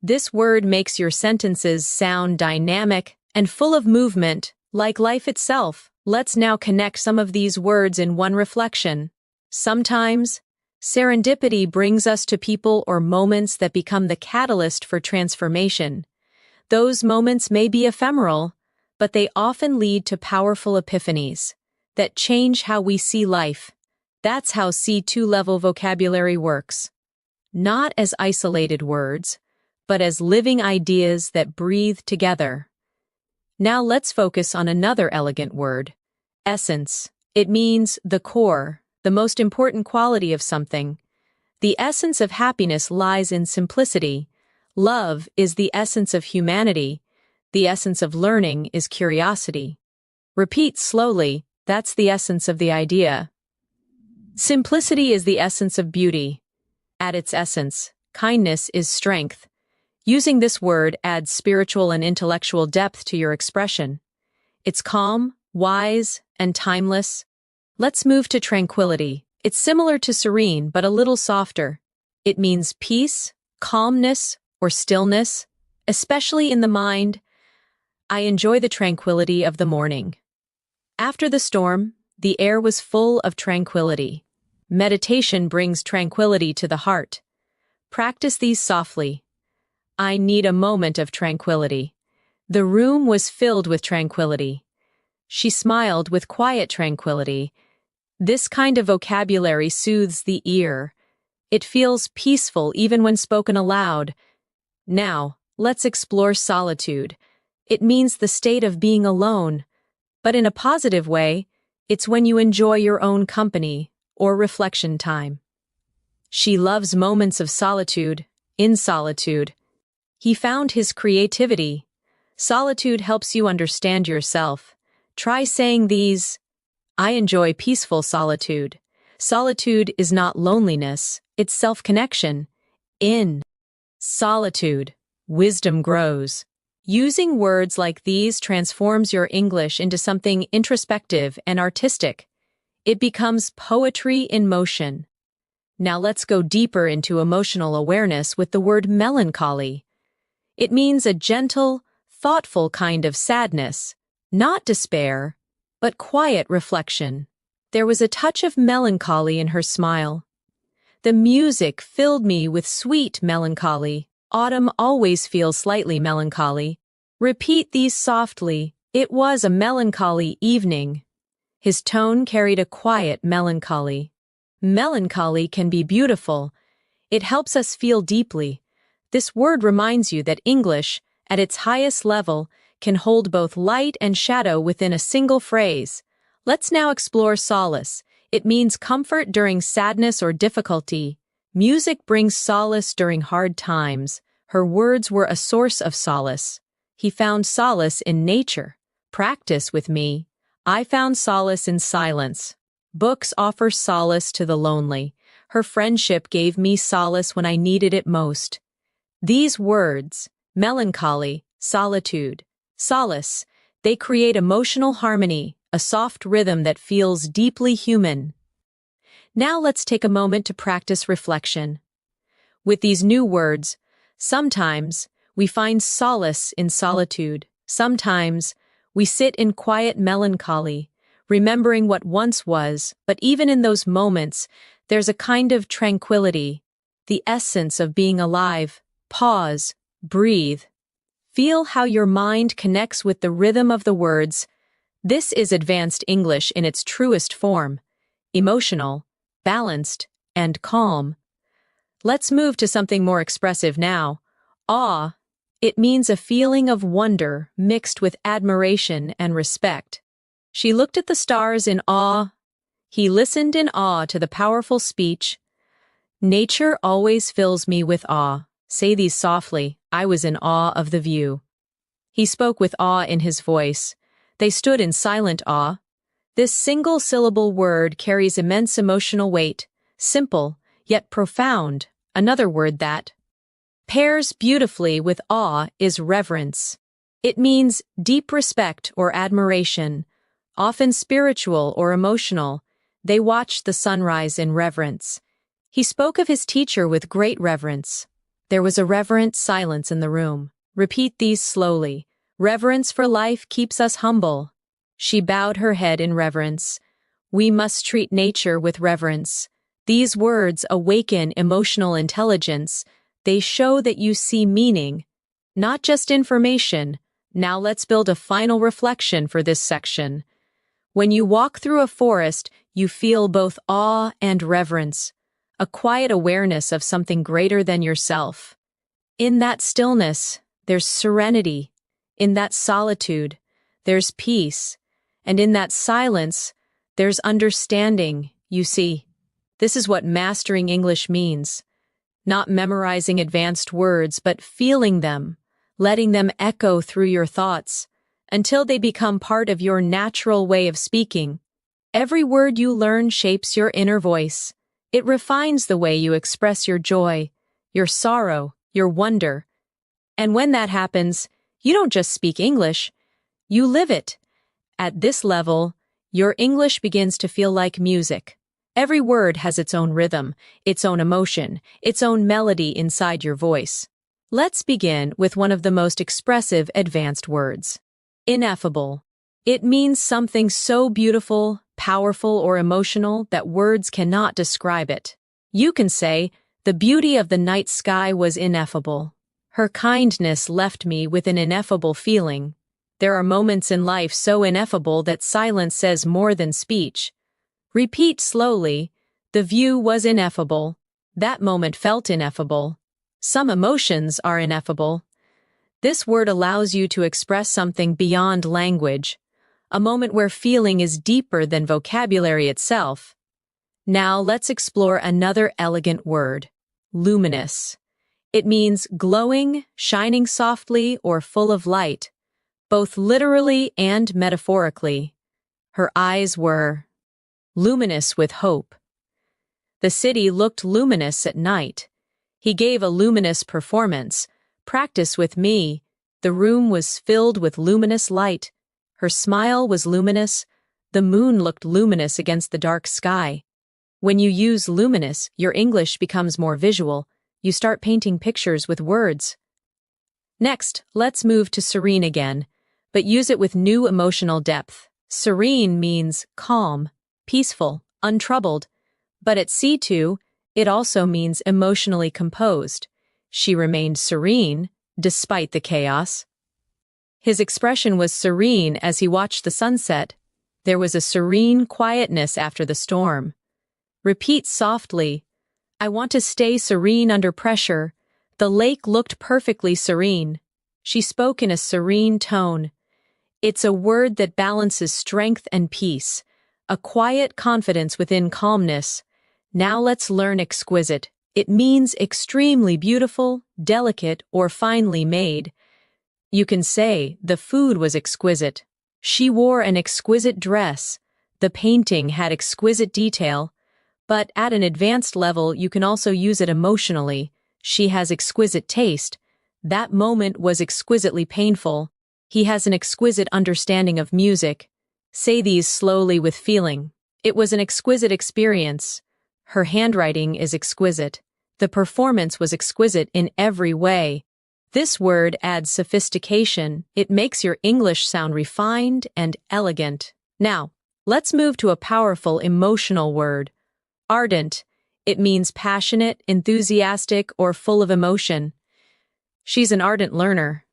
This word makes your sentences sound dynamic and full of movement, like life itself. Let's now connect some of these words in one reflection. Sometimes, serendipity brings us to people or moments that become the catalyst for transformation. Those moments may be ephemeral, but they often lead to powerful epiphanies that change how we see life. That's how C2-level vocabulary works. Not as isolated words, but as living ideas that breathe together. Now let's focus on another elegant word. Essence. It means the core, the most important quality of something. The essence of happiness lies in simplicity. Love is the essence of humanity. The essence of learning is curiosity. Repeat slowly, that's the essence of the idea. Simplicity is the essence of beauty. At its essence, kindness is strength. Using this word adds spiritual and intellectual depth to your expression. It's calm, wise, and timeless. Let's move to tranquility. It's similar to serene, but a little softer. It means peace, calmness, or stillness, especially in the mind. I enjoy the tranquility of the morning. After the storm, the air was full of tranquility. Meditation brings tranquility to the heart. Practice these softly. I need a moment of tranquility. The room was filled with tranquility. She smiled with quiet tranquility. This kind of vocabulary soothes the ear. It feels peaceful even when spoken aloud. Now, let's explore solitude. It means the state of being alone. But in a positive way, it's when you enjoy your own company or reflection time. She loves moments of solitude. In solitude, he found his creativity. Solitude helps you understand yourself. Try saying these. I enjoy peaceful solitude. Solitude is not loneliness, it's self-connection. In solitude, wisdom grows. Using words like these transforms your English into something introspective and artistic. It becomes poetry in motion. Now let's go deeper into emotional awareness with the word melancholy. It means a gentle, thoughtful kind of sadness. Not despair, but quiet reflection. There was a touch of melancholy in her smile. The music filled me with sweet melancholy. Autumn always feels slightly melancholy. Repeat these softly. It was a melancholy evening. His tone carried a quiet melancholy. Melancholy can be beautiful. It helps us feel deeply. This word reminds you that English, at its highest level, can hold both light and shadow within a single phrase. Let's now explore solace. It means comfort during sadness or difficulty. Music brings solace during hard times. Her words were a source of solace. He found solace in nature. Practice with me. I found solace in silence. Books offer solace to the lonely. Her friendship gave me solace when I needed it most. These words, melancholy, solitude, solace, they create emotional harmony, a soft rhythm that feels deeply human. Now let's take a moment to practice reflection. With these new words, sometimes we find solace in solitude. Sometimes we sit in quiet melancholy, remembering what once was, but even in those moments, there's a kind of tranquility, the essence of being alive. Pause, breathe. Feel how your mind connects with the rhythm of the words. This is advanced English in its truest form, emotional, balanced, and calm. Let's move to something more expressive now. Awe. It means a feeling of wonder mixed with admiration and respect. She looked at the stars in awe. He listened in awe to the powerful speech. Nature always fills me with awe. Say these softly. I was in awe of the view. He spoke with awe in his voice. They stood in silent awe. This single-syllable word carries immense emotional weight, simple, yet profound. Another word that pairs beautifully with awe is reverence. It means deep respect or admiration, often spiritual or emotional. They watched the sunrise in reverence. He spoke of his teacher with great reverence. There was a reverent silence in the room. Repeat these slowly. Reverence for life keeps us humble. She bowed her head in reverence. We must treat nature with reverence. These words awaken emotional intelligence. They show that you see meaning, not just information. Now let's build a final reflection for this section. When you walk through a forest, you feel both awe and reverence, a quiet awareness of something greater than yourself. In that stillness, there's serenity. In that solitude, there's peace. And in that silence, there's understanding. You see, this is what mastering English means. Not memorizing advanced words, but feeling them, letting them echo through your thoughts, until they become part of your natural way of speaking. Every word you learn shapes your inner voice. It refines the way you express your joy, your sorrow, your wonder. And when that happens, you don't just speak English, you live it. At this level, your English begins to feel like music. Every word has its own rhythm, its own emotion, its own melody inside your voice. Let's begin with one of the most expressive advanced words. Ineffable. It means something so beautiful, powerful, or emotional that words cannot describe it. You can say, the beauty of the night sky was ineffable. Her kindness left me with an ineffable feeling. There are moments in life so ineffable that silence says more than speech. Repeat slowly, the view was ineffable. That moment felt ineffable. Some emotions are ineffable. This word allows you to express something beyond language, a moment where feeling is deeper than vocabulary itself. Now let's explore another elegant word, luminous. It means glowing, shining softly, or full of light, both literally and metaphorically. Her eyes were luminous with hope. The city looked luminous at night. He gave a luminous performance. Practice with me. The room was filled with luminous light. Her smile was luminous. The moon looked luminous against the dark sky. When you use luminous, your English becomes more visual. You start painting pictures with words. Next, let's move to serene again, but use it with new emotional depth. Serene means calm, peaceful, untroubled. But at C2, it also means emotionally composed. She remained serene, despite the chaos. His expression was serene as he watched the sunset. There was a serene quietness after the storm. Repeat softly, I want to stay serene under pressure. The lake looked perfectly serene. She spoke in a serene tone. It's a word that balances strength and peace, a quiet confidence within calmness. Now let's learn exquisite. It means extremely beautiful, delicate, or finely made. You can say, the food was exquisite. She wore an exquisite dress. The painting had exquisite detail. But at an advanced level, you can also use it emotionally. She has exquisite taste. That moment was exquisitely painful. He has an exquisite understanding of music. Say these slowly with feeling. It was an exquisite experience. Her handwriting is exquisite. The performance was exquisite in every way. This word adds sophistication. It makes your English sound refined and elegant. Now, let's move to a powerful emotional word. Ardent. It means passionate, enthusiastic, or full of emotion. She's an ardent learner.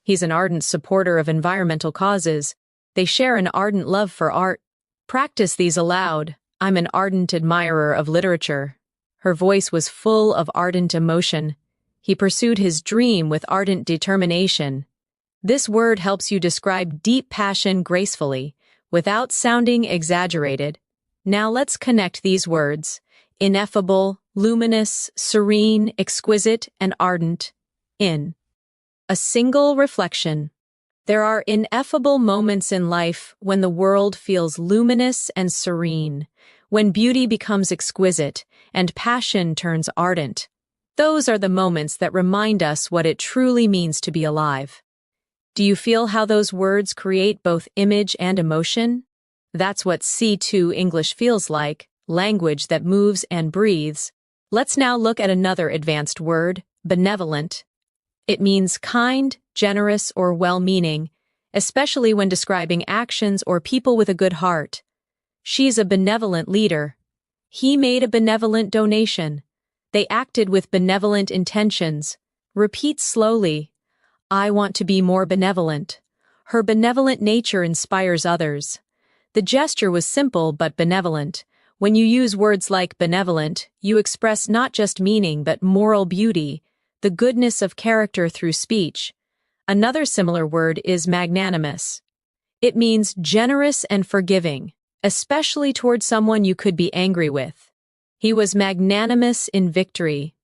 He's an ardent supporter of environmental causes. They share an ardent love for art. Practice these aloud. I'm an ardent admirer of literature. Her voice was full of ardent emotion. He pursued his dream with ardent determination. This word helps you describe deep passion gracefully, without sounding exaggerated. Now let's connect these words: ineffable, luminous, serene, exquisite, and ardent, in a single reflection. There are ineffable moments in life when the world feels luminous and serene, when beauty becomes exquisite and passion turns ardent. Those are the moments that remind us what it truly means to be alive. Do you feel how those words create both image and emotion? That's what C2 English feels like, language that moves and breathes. Let's now look at another advanced word, benevolent. It means kind, generous, or well-meaning, especially when describing actions or people with a good heart. She's a benevolent leader. He made a benevolent donation. They acted with benevolent intentions. Repeat slowly. I want to be more benevolent. Her benevolent nature inspires others. The gesture was simple but benevolent. When you use words like benevolent, you express not just meaning but moral beauty, the goodness of character through speech. Another similar word is magnanimous. It means generous and forgiving, especially toward someone you could be angry with. He was magnanimous in victory.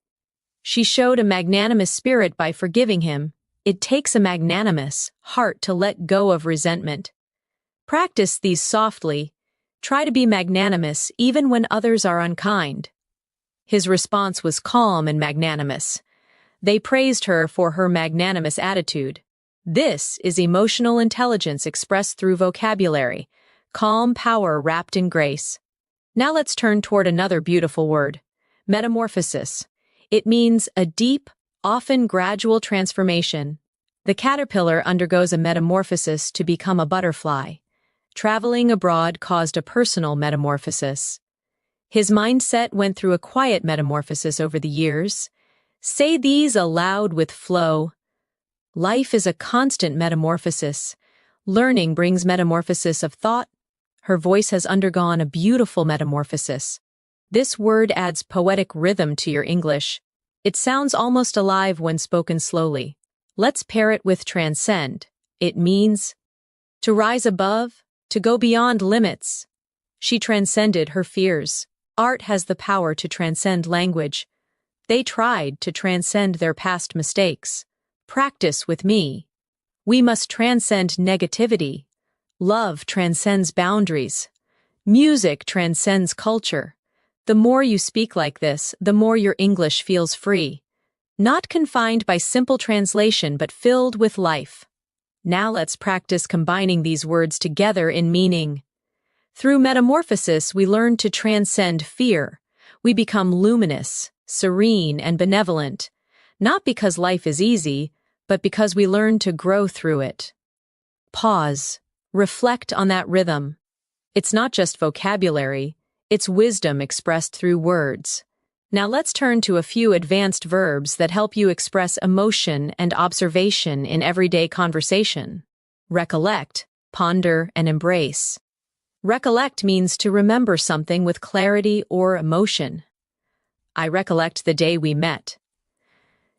She showed a magnanimous spirit by forgiving him. It takes a magnanimous heart to let go of resentment. Practice these softly. Try to be magnanimous even when others are unkind. His response was calm and magnanimous. They praised her for her magnanimous attitude. This is emotional intelligence expressed through vocabulary, calm power wrapped in grace. Now let's turn toward another beautiful word, metamorphosis. It means a deep, often gradual transformation. The caterpillar undergoes a metamorphosis to become a butterfly. Traveling abroad caused a personal metamorphosis. His mindset went through a quiet metamorphosis over the years. Say these aloud with flow. Life is a constant metamorphosis. Learning brings metamorphosis of thought. Her voice has undergone a beautiful metamorphosis. This word adds poetic rhythm to your English. It sounds almost alive when spoken slowly. Let's pair it with transcend. It means to rise above, to go beyond limits. She transcended her fears. Art has the power to transcend language. They tried to transcend their past mistakes. Practice with me. We must transcend negativity. Love transcends boundaries. Music transcends culture. The more you speak like this, the more your English feels free. Not confined by simple translation, but filled with life. Now let's practice combining these words together in meaning. Through metamorphosis, we learn to transcend fear. We become luminous, serene, and benevolent, not because life is easy, but because we learn to grow through it. Pause. Reflect on that rhythm. It's not just vocabulary, it's wisdom expressed through words. Now let's turn to a few advanced verbs that help you express emotion and observation in everyday conversation. Recollect, ponder, and embrace. Recollect means to remember something with clarity or emotion. I recollect the day we met.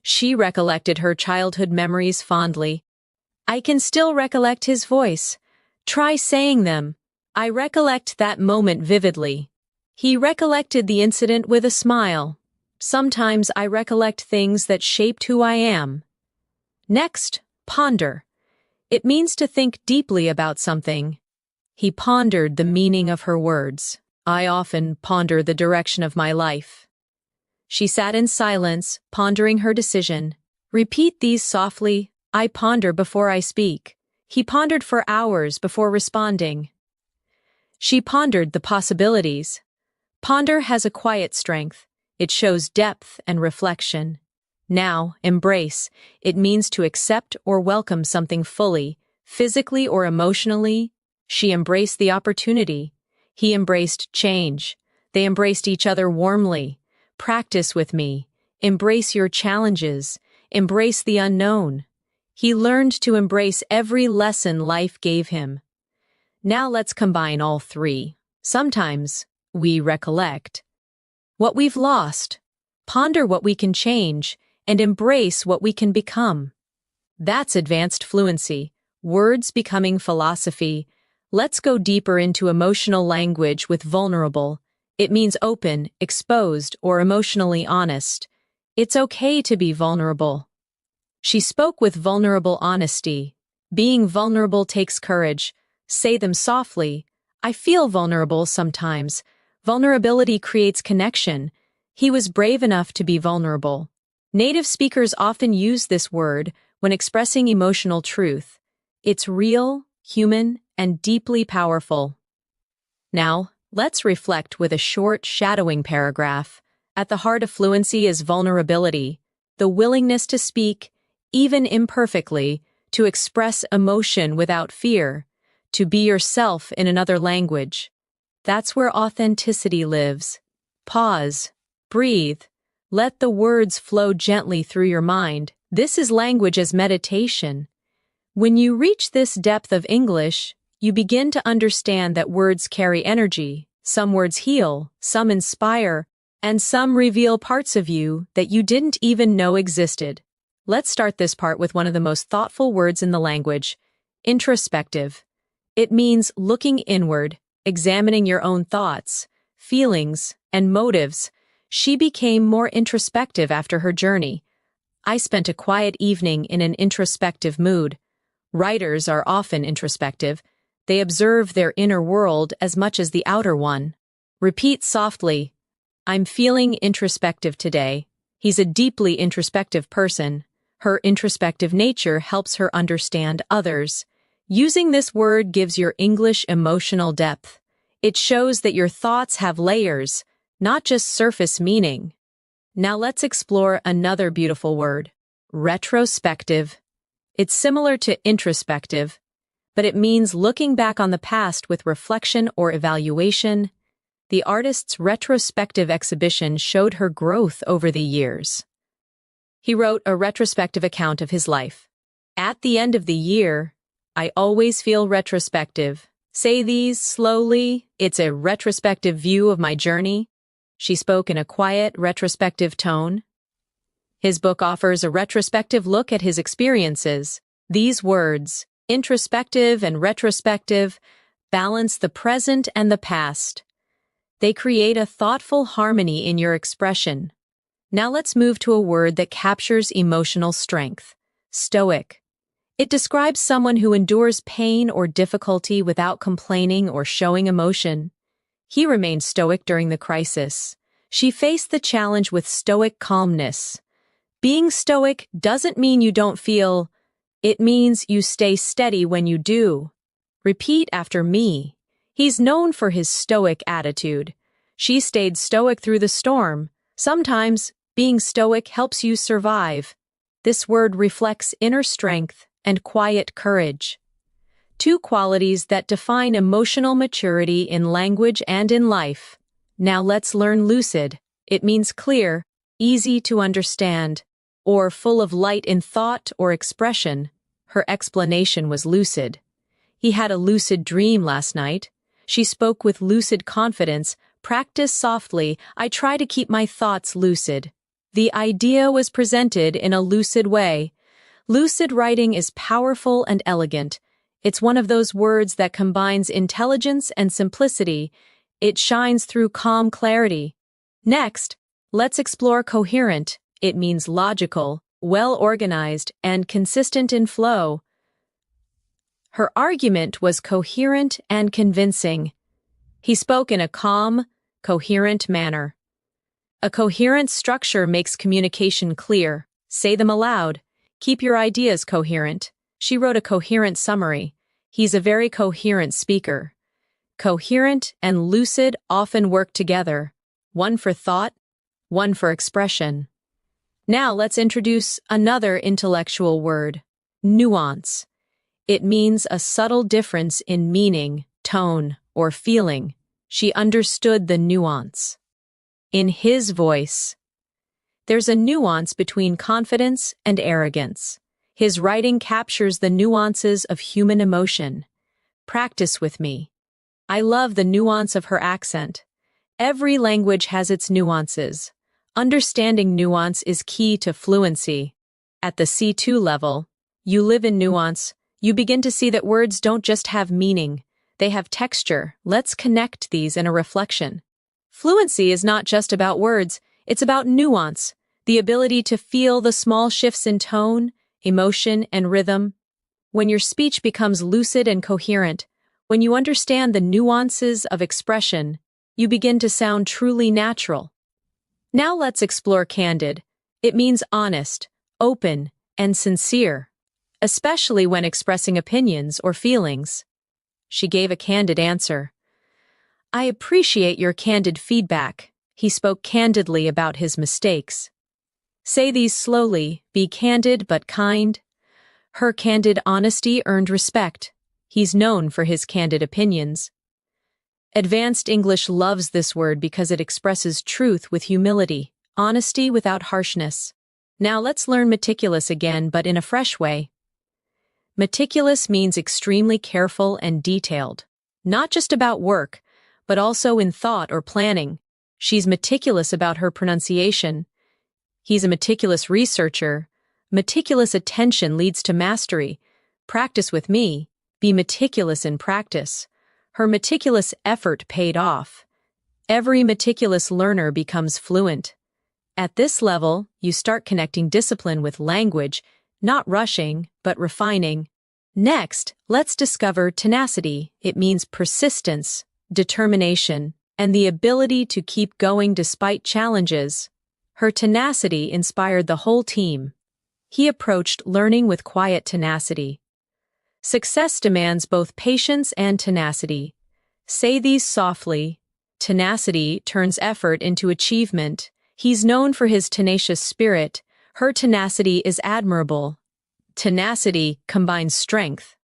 She recollected her childhood memories fondly. I can still recollect his voice. Try saying them. I recollect that moment vividly. He recollected the incident with a smile. Sometimes I recollect things that shaped who I am. Next, ponder. It means to think deeply about something. He pondered the meaning of her words. I often ponder the direction of my life. She sat in silence, pondering her decision. Repeat these softly. I ponder before I speak. He pondered for hours before responding. She pondered the possibilities. Ponder has a quiet strength. It shows depth and reflection. Now, embrace. It means to accept or welcome something fully, physically or emotionally. She embraced the opportunity. He embraced change. They embraced each other warmly. Practice with me. Embrace your challenges. Embrace the unknown. He learned to embrace every lesson life gave him. Now let's combine all three. Sometimes we recollect what we've lost, ponder what we can change, and embrace what we can become. That's advanced fluency, words becoming philosophy. Let's go deeper into emotional language with vulnerable. It means open, exposed, or emotionally honest. It's okay to be vulnerable. She spoke with vulnerable honesty. Being vulnerable takes courage. Say them softly. I feel vulnerable sometimes. Vulnerability creates connection. He was brave enough to be vulnerable. Native speakers often use this word when expressing emotional truth. It's real, human, and deeply powerful. Now, let's reflect with a short, shadowing paragraph. At the heart of fluency is vulnerability, the willingness to speak, even imperfectly, to express emotion without fear, to be yourself in another language. That's where authenticity lives. Pause. Breathe. Let the words flow gently through your mind. This is language as meditation. When you reach this depth of English, you begin to understand that words carry energy. Some words heal, some inspire, and some reveal parts of you that you didn't even know existed. Let's start this part with one of the most thoughtful words in the language, introspective. It means looking inward, examining your own thoughts, feelings, and motives. She became more introspective after her journey. I spent a quiet evening in an introspective mood. Writers are often introspective. They observe their inner world as much as the outer one. Repeat softly, I'm feeling introspective today. He's a deeply introspective person. Her introspective nature helps her understand others. Using this word gives your English emotional depth. It shows that your thoughts have layers, not just surface meaning. Now let's explore another beautiful word, retrospective. It's similar to introspective, but it means looking back on the past with reflection or evaluation. The artist's retrospective exhibition showed her growth over the years. He wrote a retrospective account of his life. At the end of the year, I always feel retrospective. Say these slowly. It's a retrospective view of my journey. She spoke in a quiet, retrospective tone. His book offers a retrospective look at his experiences. These words, introspective and retrospective, balance the present and the past. They create a thoughtful harmony in your expression. Now let's move to a word that captures emotional strength, stoic. It describes someone who endures pain or difficulty without complaining or showing emotion. He remained stoic during the crisis. She faced the challenge with stoic calmness. Being stoic doesn't mean you don't feel. It means you stay steady when you do. Repeat after me. He's known for his stoic attitude. She stayed stoic through the storm. Sometimes, being stoic helps you survive. This word reflects inner strength and quiet courage. Two qualities that define emotional maturity in language and in life. Now let's learn lucid. It means clear, easy to understand, or full of light in thought or expression. Her explanation was lucid. He had a lucid dream last night. She spoke with lucid confidence. Practice softly. I try to keep my thoughts lucid. The idea was presented in a lucid way. Lucid writing is powerful and elegant. It's one of those words that combines intelligence and simplicity. It shines through calm clarity. Next, Let's explore coherent. It means logical, well-organized, and consistent in flow. Her argument was coherent and convincing. He spoke in a calm, coherent manner. A coherent structure makes communication clear. Say them aloud. Keep your ideas coherent. She wrote a coherent summary. He's a very coherent speaker. Coherent and lucid often work together. One for thought, one for expression. Now let's introduce another intellectual word, nuance. It means a subtle difference in meaning, tone, or feeling. She understood the nuance. In his voice, there's a nuance between confidence and arrogance. His writing captures the nuances of human emotion. Practice with me. I love the nuance of her accent. Every language has its nuances. Understanding nuance is key to fluency. At the C2 level, you live in nuance. You begin to see that words don't just have meaning. They have texture. Let's connect these in a reflection. Fluency is not just about words, it's about nuance, the ability to feel the small shifts in tone, emotion, and rhythm. When your speech becomes lucid and coherent, when you understand the nuances of expression, you begin to sound truly natural. Now let's explore candid. It means honest, open, and sincere, especially when expressing opinions or feelings. She gave a candid answer. I appreciate your candid feedback. He spoke candidly about his mistakes. Say these slowly, be candid but kind. Her candid honesty earned respect. He's known for his candid opinions. Advanced English loves this word because it expresses truth with humility, honesty without harshness. Now let's learn meticulous again, but in a fresh way. Meticulous means extremely careful and detailed, not just about work, but also in thought or planning. She's meticulous about her pronunciation. He's a meticulous researcher. Meticulous attention leads to mastery. Practice with me. Be meticulous in practice. Her meticulous effort paid off. Every meticulous learner becomes fluent. At this level, you start connecting discipline with language, not rushing, but refining. Next, let's discover tenacity. It means persistence, determination, and the ability to keep going despite challenges. Her tenacity inspired the whole team. He approached learning with quiet tenacity. Success demands both patience and tenacity. Say these softly. Tenacity turns effort into achievement. He's known for his tenacious spirit. Her tenacity is admirable. Tenacity combines strength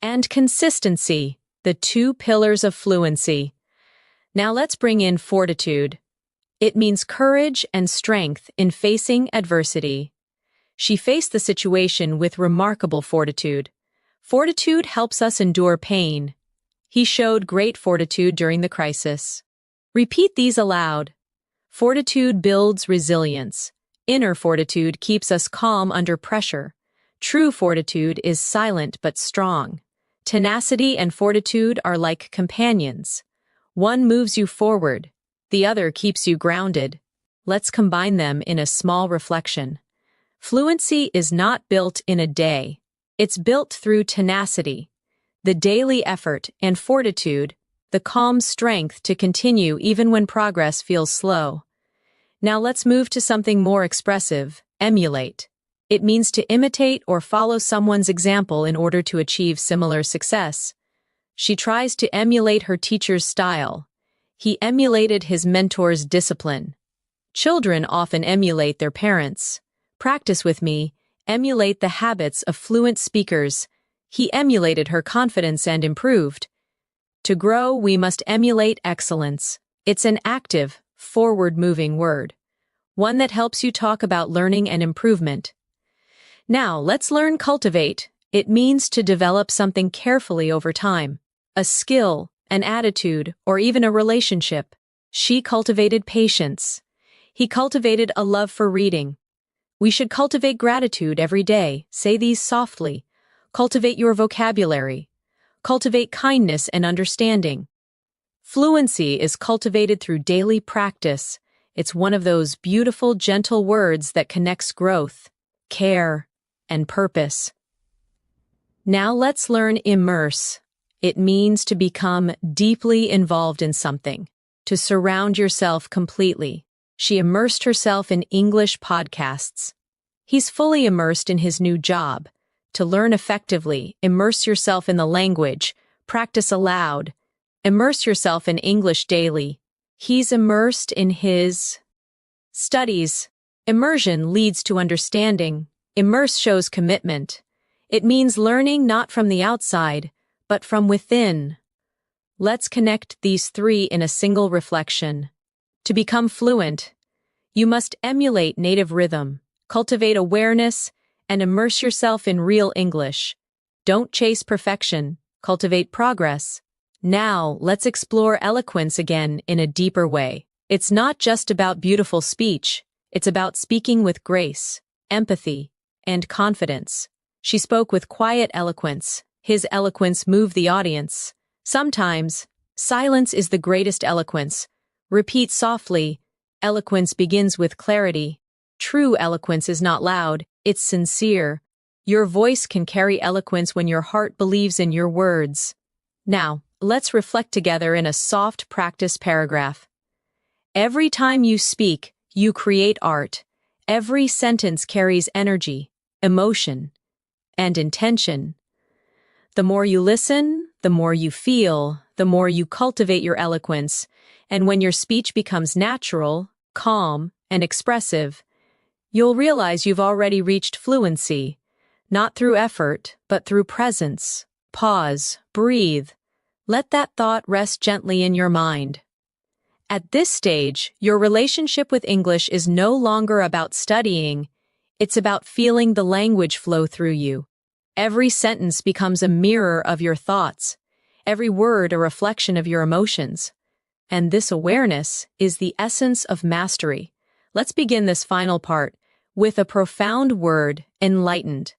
and consistency, the two pillars of fluency. Now let's bring in fortitude. It means courage and strength in facing adversity. She faced the situation with remarkable fortitude. Fortitude helps us endure pain. He showed great fortitude during the crisis. Repeat these aloud. Fortitude builds resilience. Inner fortitude keeps us calm under pressure. True fortitude is silent but strong. Tenacity and fortitude are like companions. One moves you forward, the other keeps you grounded. Let's combine them in a small reflection. Fluency is not built in a day. It's built through tenacity, the daily effort and fortitude, the calm strength to continue even when progress feels slow. Now let's move to something more expressive, emulate. It means to imitate or follow someone's example in order to achieve similar success. She tries to emulate her teacher's style. He emulated his mentor's discipline. Children often emulate their parents. Practice with me. Emulate the habits of fluent speakers. He emulated her confidence and improved. To grow, we must emulate excellence. It's an active, forward-moving word, one that helps you talk about learning and improvement. Now, let's learn cultivate. It means to develop something carefully over time, a skill, an attitude, or even a relationship. She cultivated patience. He cultivated a love for reading. We should cultivate gratitude every day. Say these softly. Cultivate your vocabulary. Cultivate kindness and understanding. Fluency is cultivated through daily practice. It's one of those beautiful, gentle words that connects growth, care, and purpose. Now let's learn immerse. It means to become deeply involved in something, to surround yourself completely. She immersed herself in English podcasts. He's fully immersed in his new job. To learn effectively, immerse yourself in the language, practice aloud, immerse yourself in English daily. He's immersed in his studies. Immersion leads to understanding. Immerse shows commitment. It means learning not from the outside, but from within. Let's connect these three in a single reflection. To become fluent, you must emulate native rhythm, cultivate awareness, and immerse yourself in real English. Don't chase perfection, cultivate progress. Now, let's explore eloquence again in a deeper way. It's not just about beautiful speech, it's about speaking with grace, empathy, and confidence. She spoke with quiet eloquence. His eloquence moved the audience. Sometimes, silence is the greatest eloquence. Repeat softly. Eloquence begins with clarity. True eloquence is not loud, it's sincere. Your voice can carry eloquence when your heart believes in your words. Now, let's reflect together in a soft practice paragraph. Every time you speak, you create art. Every sentence carries energy, emotion, and intention. The more you listen, the more you feel, the more you cultivate your eloquence, and when your speech becomes natural, calm, and expressive, you'll realize you've already reached fluency, not through effort, but through presence. Pause, breathe. Let that thought rest gently in your mind. At this stage, your relationship with English is no longer about studying, it's about feeling the language flow through you. Every sentence becomes a mirror of your thoughts, every word a reflection of your emotions. And this awareness is the essence of mastery. Let's begin this final part with a profound word, enlightened.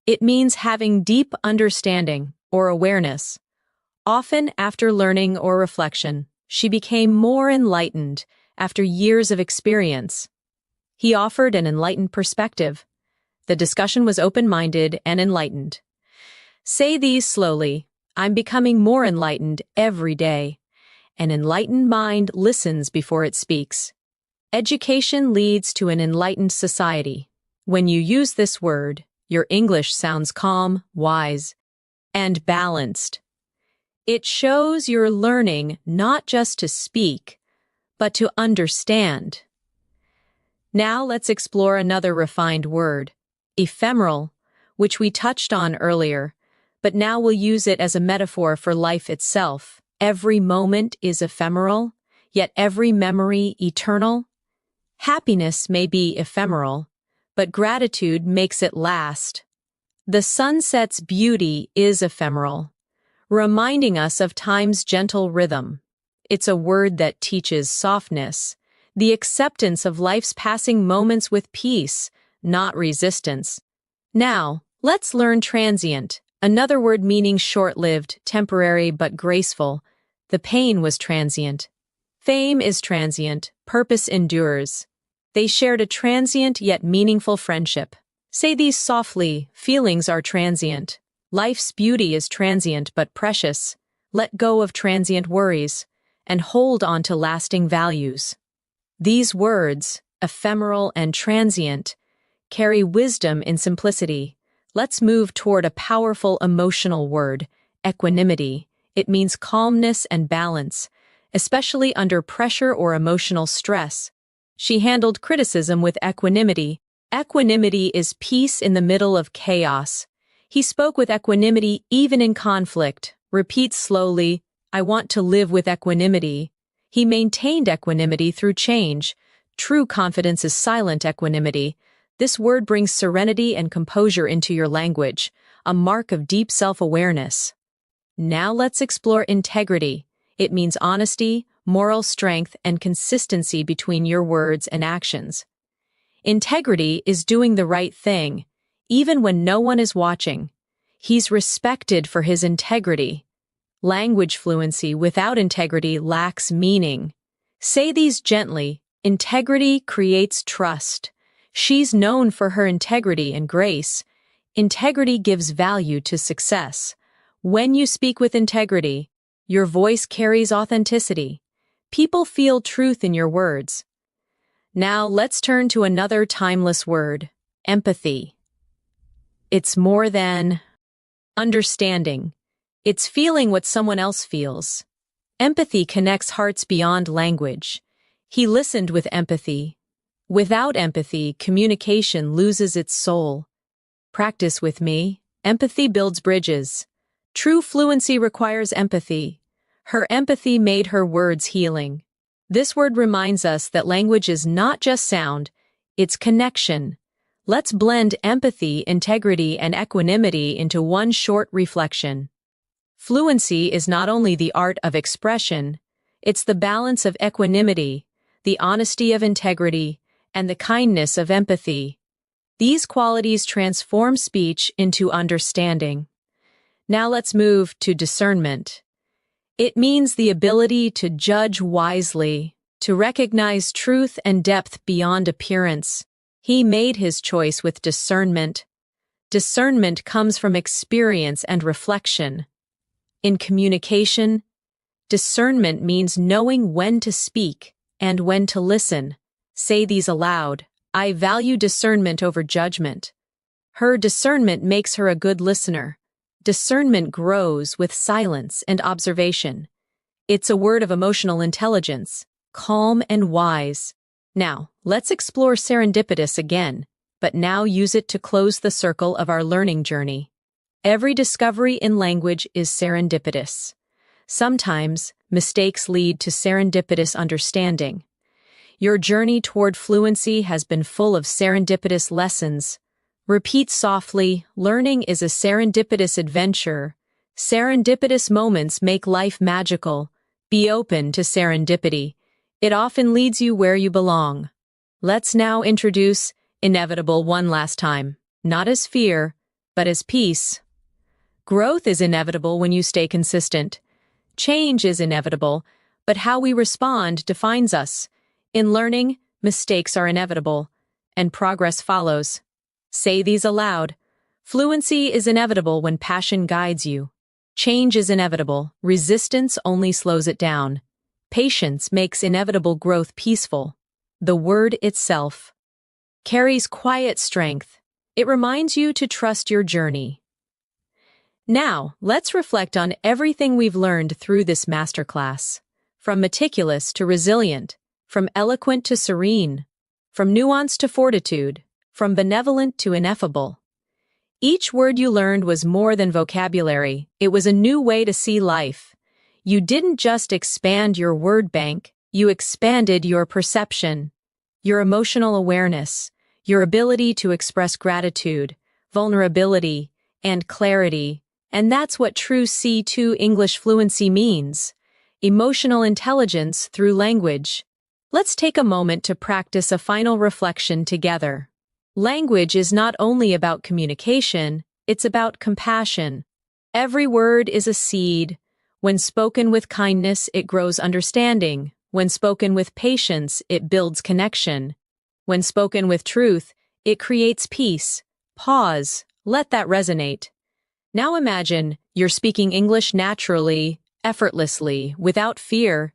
It means having deep understanding or awareness. Often after learning or reflection, she became more enlightened after years of experience. He offered an enlightened perspective. The discussion was open-minded and enlightened. Say these slowly. I'm becoming more enlightened every day. An enlightened mind listens before it speaks. Education leads to an enlightened society. When you use this word, your English sounds calm, wise, and balanced. It shows you're learning not just to speak, but to understand. Now let's explore another refined word, ephemeral, which we touched on earlier, but now we'll use it as a metaphor for life itself. Every moment is ephemeral, yet every memory eternal. Happiness may be ephemeral, but gratitude makes it last. The sunset's beauty is ephemeral, reminding us of time's gentle rhythm. It's a word that teaches softness, the acceptance of life's passing moments with peace, not resistance. Now, let's learn transient, another word meaning short-lived, temporary but graceful. The pain was transient. Fame is transient, purpose endures. They shared a transient yet meaningful friendship. Say these softly, feelings are transient. Life's beauty is transient but precious. Let go of transient worries and hold on to lasting values. These words, ephemeral and transient, carry wisdom in simplicity. Let's move toward a powerful emotional word, equanimity. It means calmness and balance, especially under pressure or emotional stress. She handled criticism with equanimity. Equanimity is peace in the middle of chaos. He spoke with equanimity even in conflict. Repeat slowly, I want to live with equanimity. He maintained equanimity through change. True confidence is silent equanimity. This word brings serenity and composure into your language, a mark of deep self-awareness. Now let's explore integrity. It means honesty, moral strength, and consistency between your words and actions. Integrity is doing the right thing, even when no one is watching. He's respected for his integrity. Language fluency without integrity lacks meaning. Say these gently. Integrity creates trust. She's known for her integrity and grace. Integrity gives value to success. When you speak with integrity, your voice carries authenticity. People feel truth in your words. Now let's turn to another timeless word, empathy. It's more than understanding. It's feeling what someone else feels. Empathy connects hearts beyond language. He listened with empathy. Without empathy, communication loses its soul. Practice with me. Empathy builds bridges. True fluency requires empathy. Her empathy made her words healing. This word reminds us that language is not just sound, it's connection. Let's blend empathy, integrity, and equanimity into one short reflection. Fluency is not only the art of expression, it's the balance of equanimity, the honesty of integrity, and the kindness of empathy. These qualities transform speech into understanding. Now let's move to discernment. It means the ability to judge wisely, to recognize truth and depth beyond appearance. He made his choice with discernment. Discernment comes from experience and reflection. In communication, discernment means knowing when to speak and when to listen. Say these aloud. I value discernment over judgment. Her discernment makes her a good listener. Discernment grows with silence and observation. It's a word of emotional intelligence, calm and wise. Now, let's explore serendipitous again, but now use it to close the circle of our learning journey. Every discovery in language is serendipitous. Sometimes, mistakes lead to serendipitous understanding. Your journey toward fluency has been full of serendipitous lessons. Repeat softly, learning is a serendipitous adventure. Serendipitous moments make life magical. Be open to serendipity. It often leads you where you belong. Let's now introduce inevitable one last time, not as fear, but as peace. Growth is inevitable when you stay consistent. Change is inevitable, but how we respond defines us. In learning, mistakes are inevitable, and progress follows. Say these aloud. Fluency is inevitable when passion guides you. Change is inevitable. Resistance only slows it down. Patience makes inevitable growth peaceful. The word itself carries quiet strength. It reminds you to trust your journey. Now, let's reflect on everything we've learned through this masterclass. From meticulous to resilient, from eloquent to serene, from nuance to fortitude, from benevolent to ineffable. Each word you learned was more than vocabulary. It was a new way to see life. You didn't just expand your word bank, you expanded your perception, your emotional awareness, your ability to express gratitude, vulnerability, and clarity. And that's what true C2 English fluency means. Emotional intelligence through language. Let's take a moment to practice a final reflection together. Language is not only about communication, it's about compassion. Every word is a seed. When spoken with kindness, it grows understanding. When spoken with patience, it builds connection. When spoken with truth, it creates peace. Pause. Let that resonate. Now imagine you're speaking English naturally, effortlessly, without fear.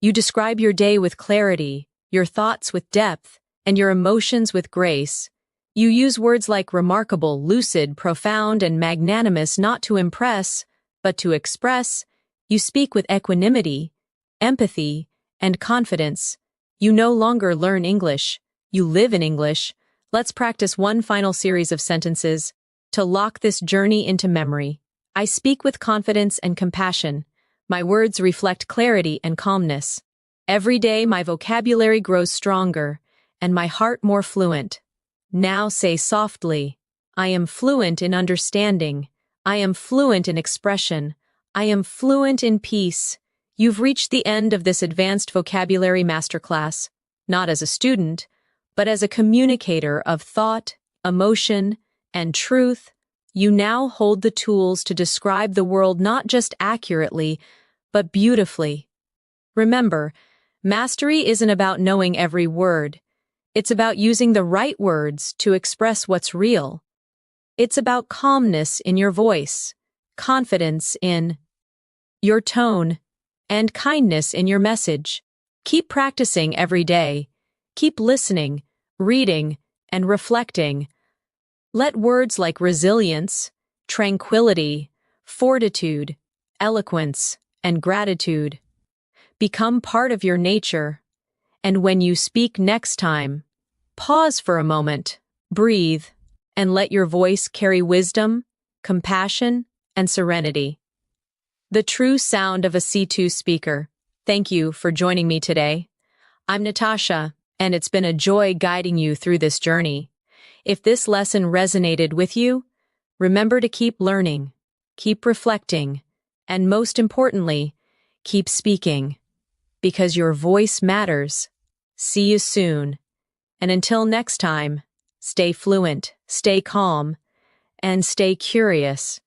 You describe your day with clarity, your thoughts with depth, and your emotions with grace. You use words like remarkable, lucid, profound, and magnanimous not to impress, but to express. You speak with equanimity, empathy, and confidence. You no longer learn English. You live in English. Let's practice one final series of sentences to lock this journey into memory. I speak with confidence and compassion. My words reflect clarity and calmness. Every day my vocabulary grows stronger, and my heart more fluent. Now say softly, I am fluent in understanding. I am fluent in expression. I am fluent in peace. You've reached the end of this advanced vocabulary masterclass, not as a student, but as a communicator of thought, emotion, and truth. You now hold the tools to describe the world not just accurately, but beautifully. Remember, Mastery isn't about knowing every word. It's about using the right words to express what's real. It's about calmness in your voice, confidence in your tone, and kindness in your message. Keep practicing every day. Keep listening, reading, and reflecting. Let words like resilience, tranquility, fortitude, eloquence, and gratitude become part of your nature. And when you speak next time, pause for a moment, breathe, and let your voice carry wisdom, compassion, and serenity. The true sound of a C2 speaker. Thank you for joining me today. I'm Natasha, and it's been a joy guiding you through this journey. If this lesson resonated with you, remember to keep learning, keep reflecting, and most importantly, keep speaking, because your voice matters. See you soon. And until next time, stay fluent, stay calm, and stay curious.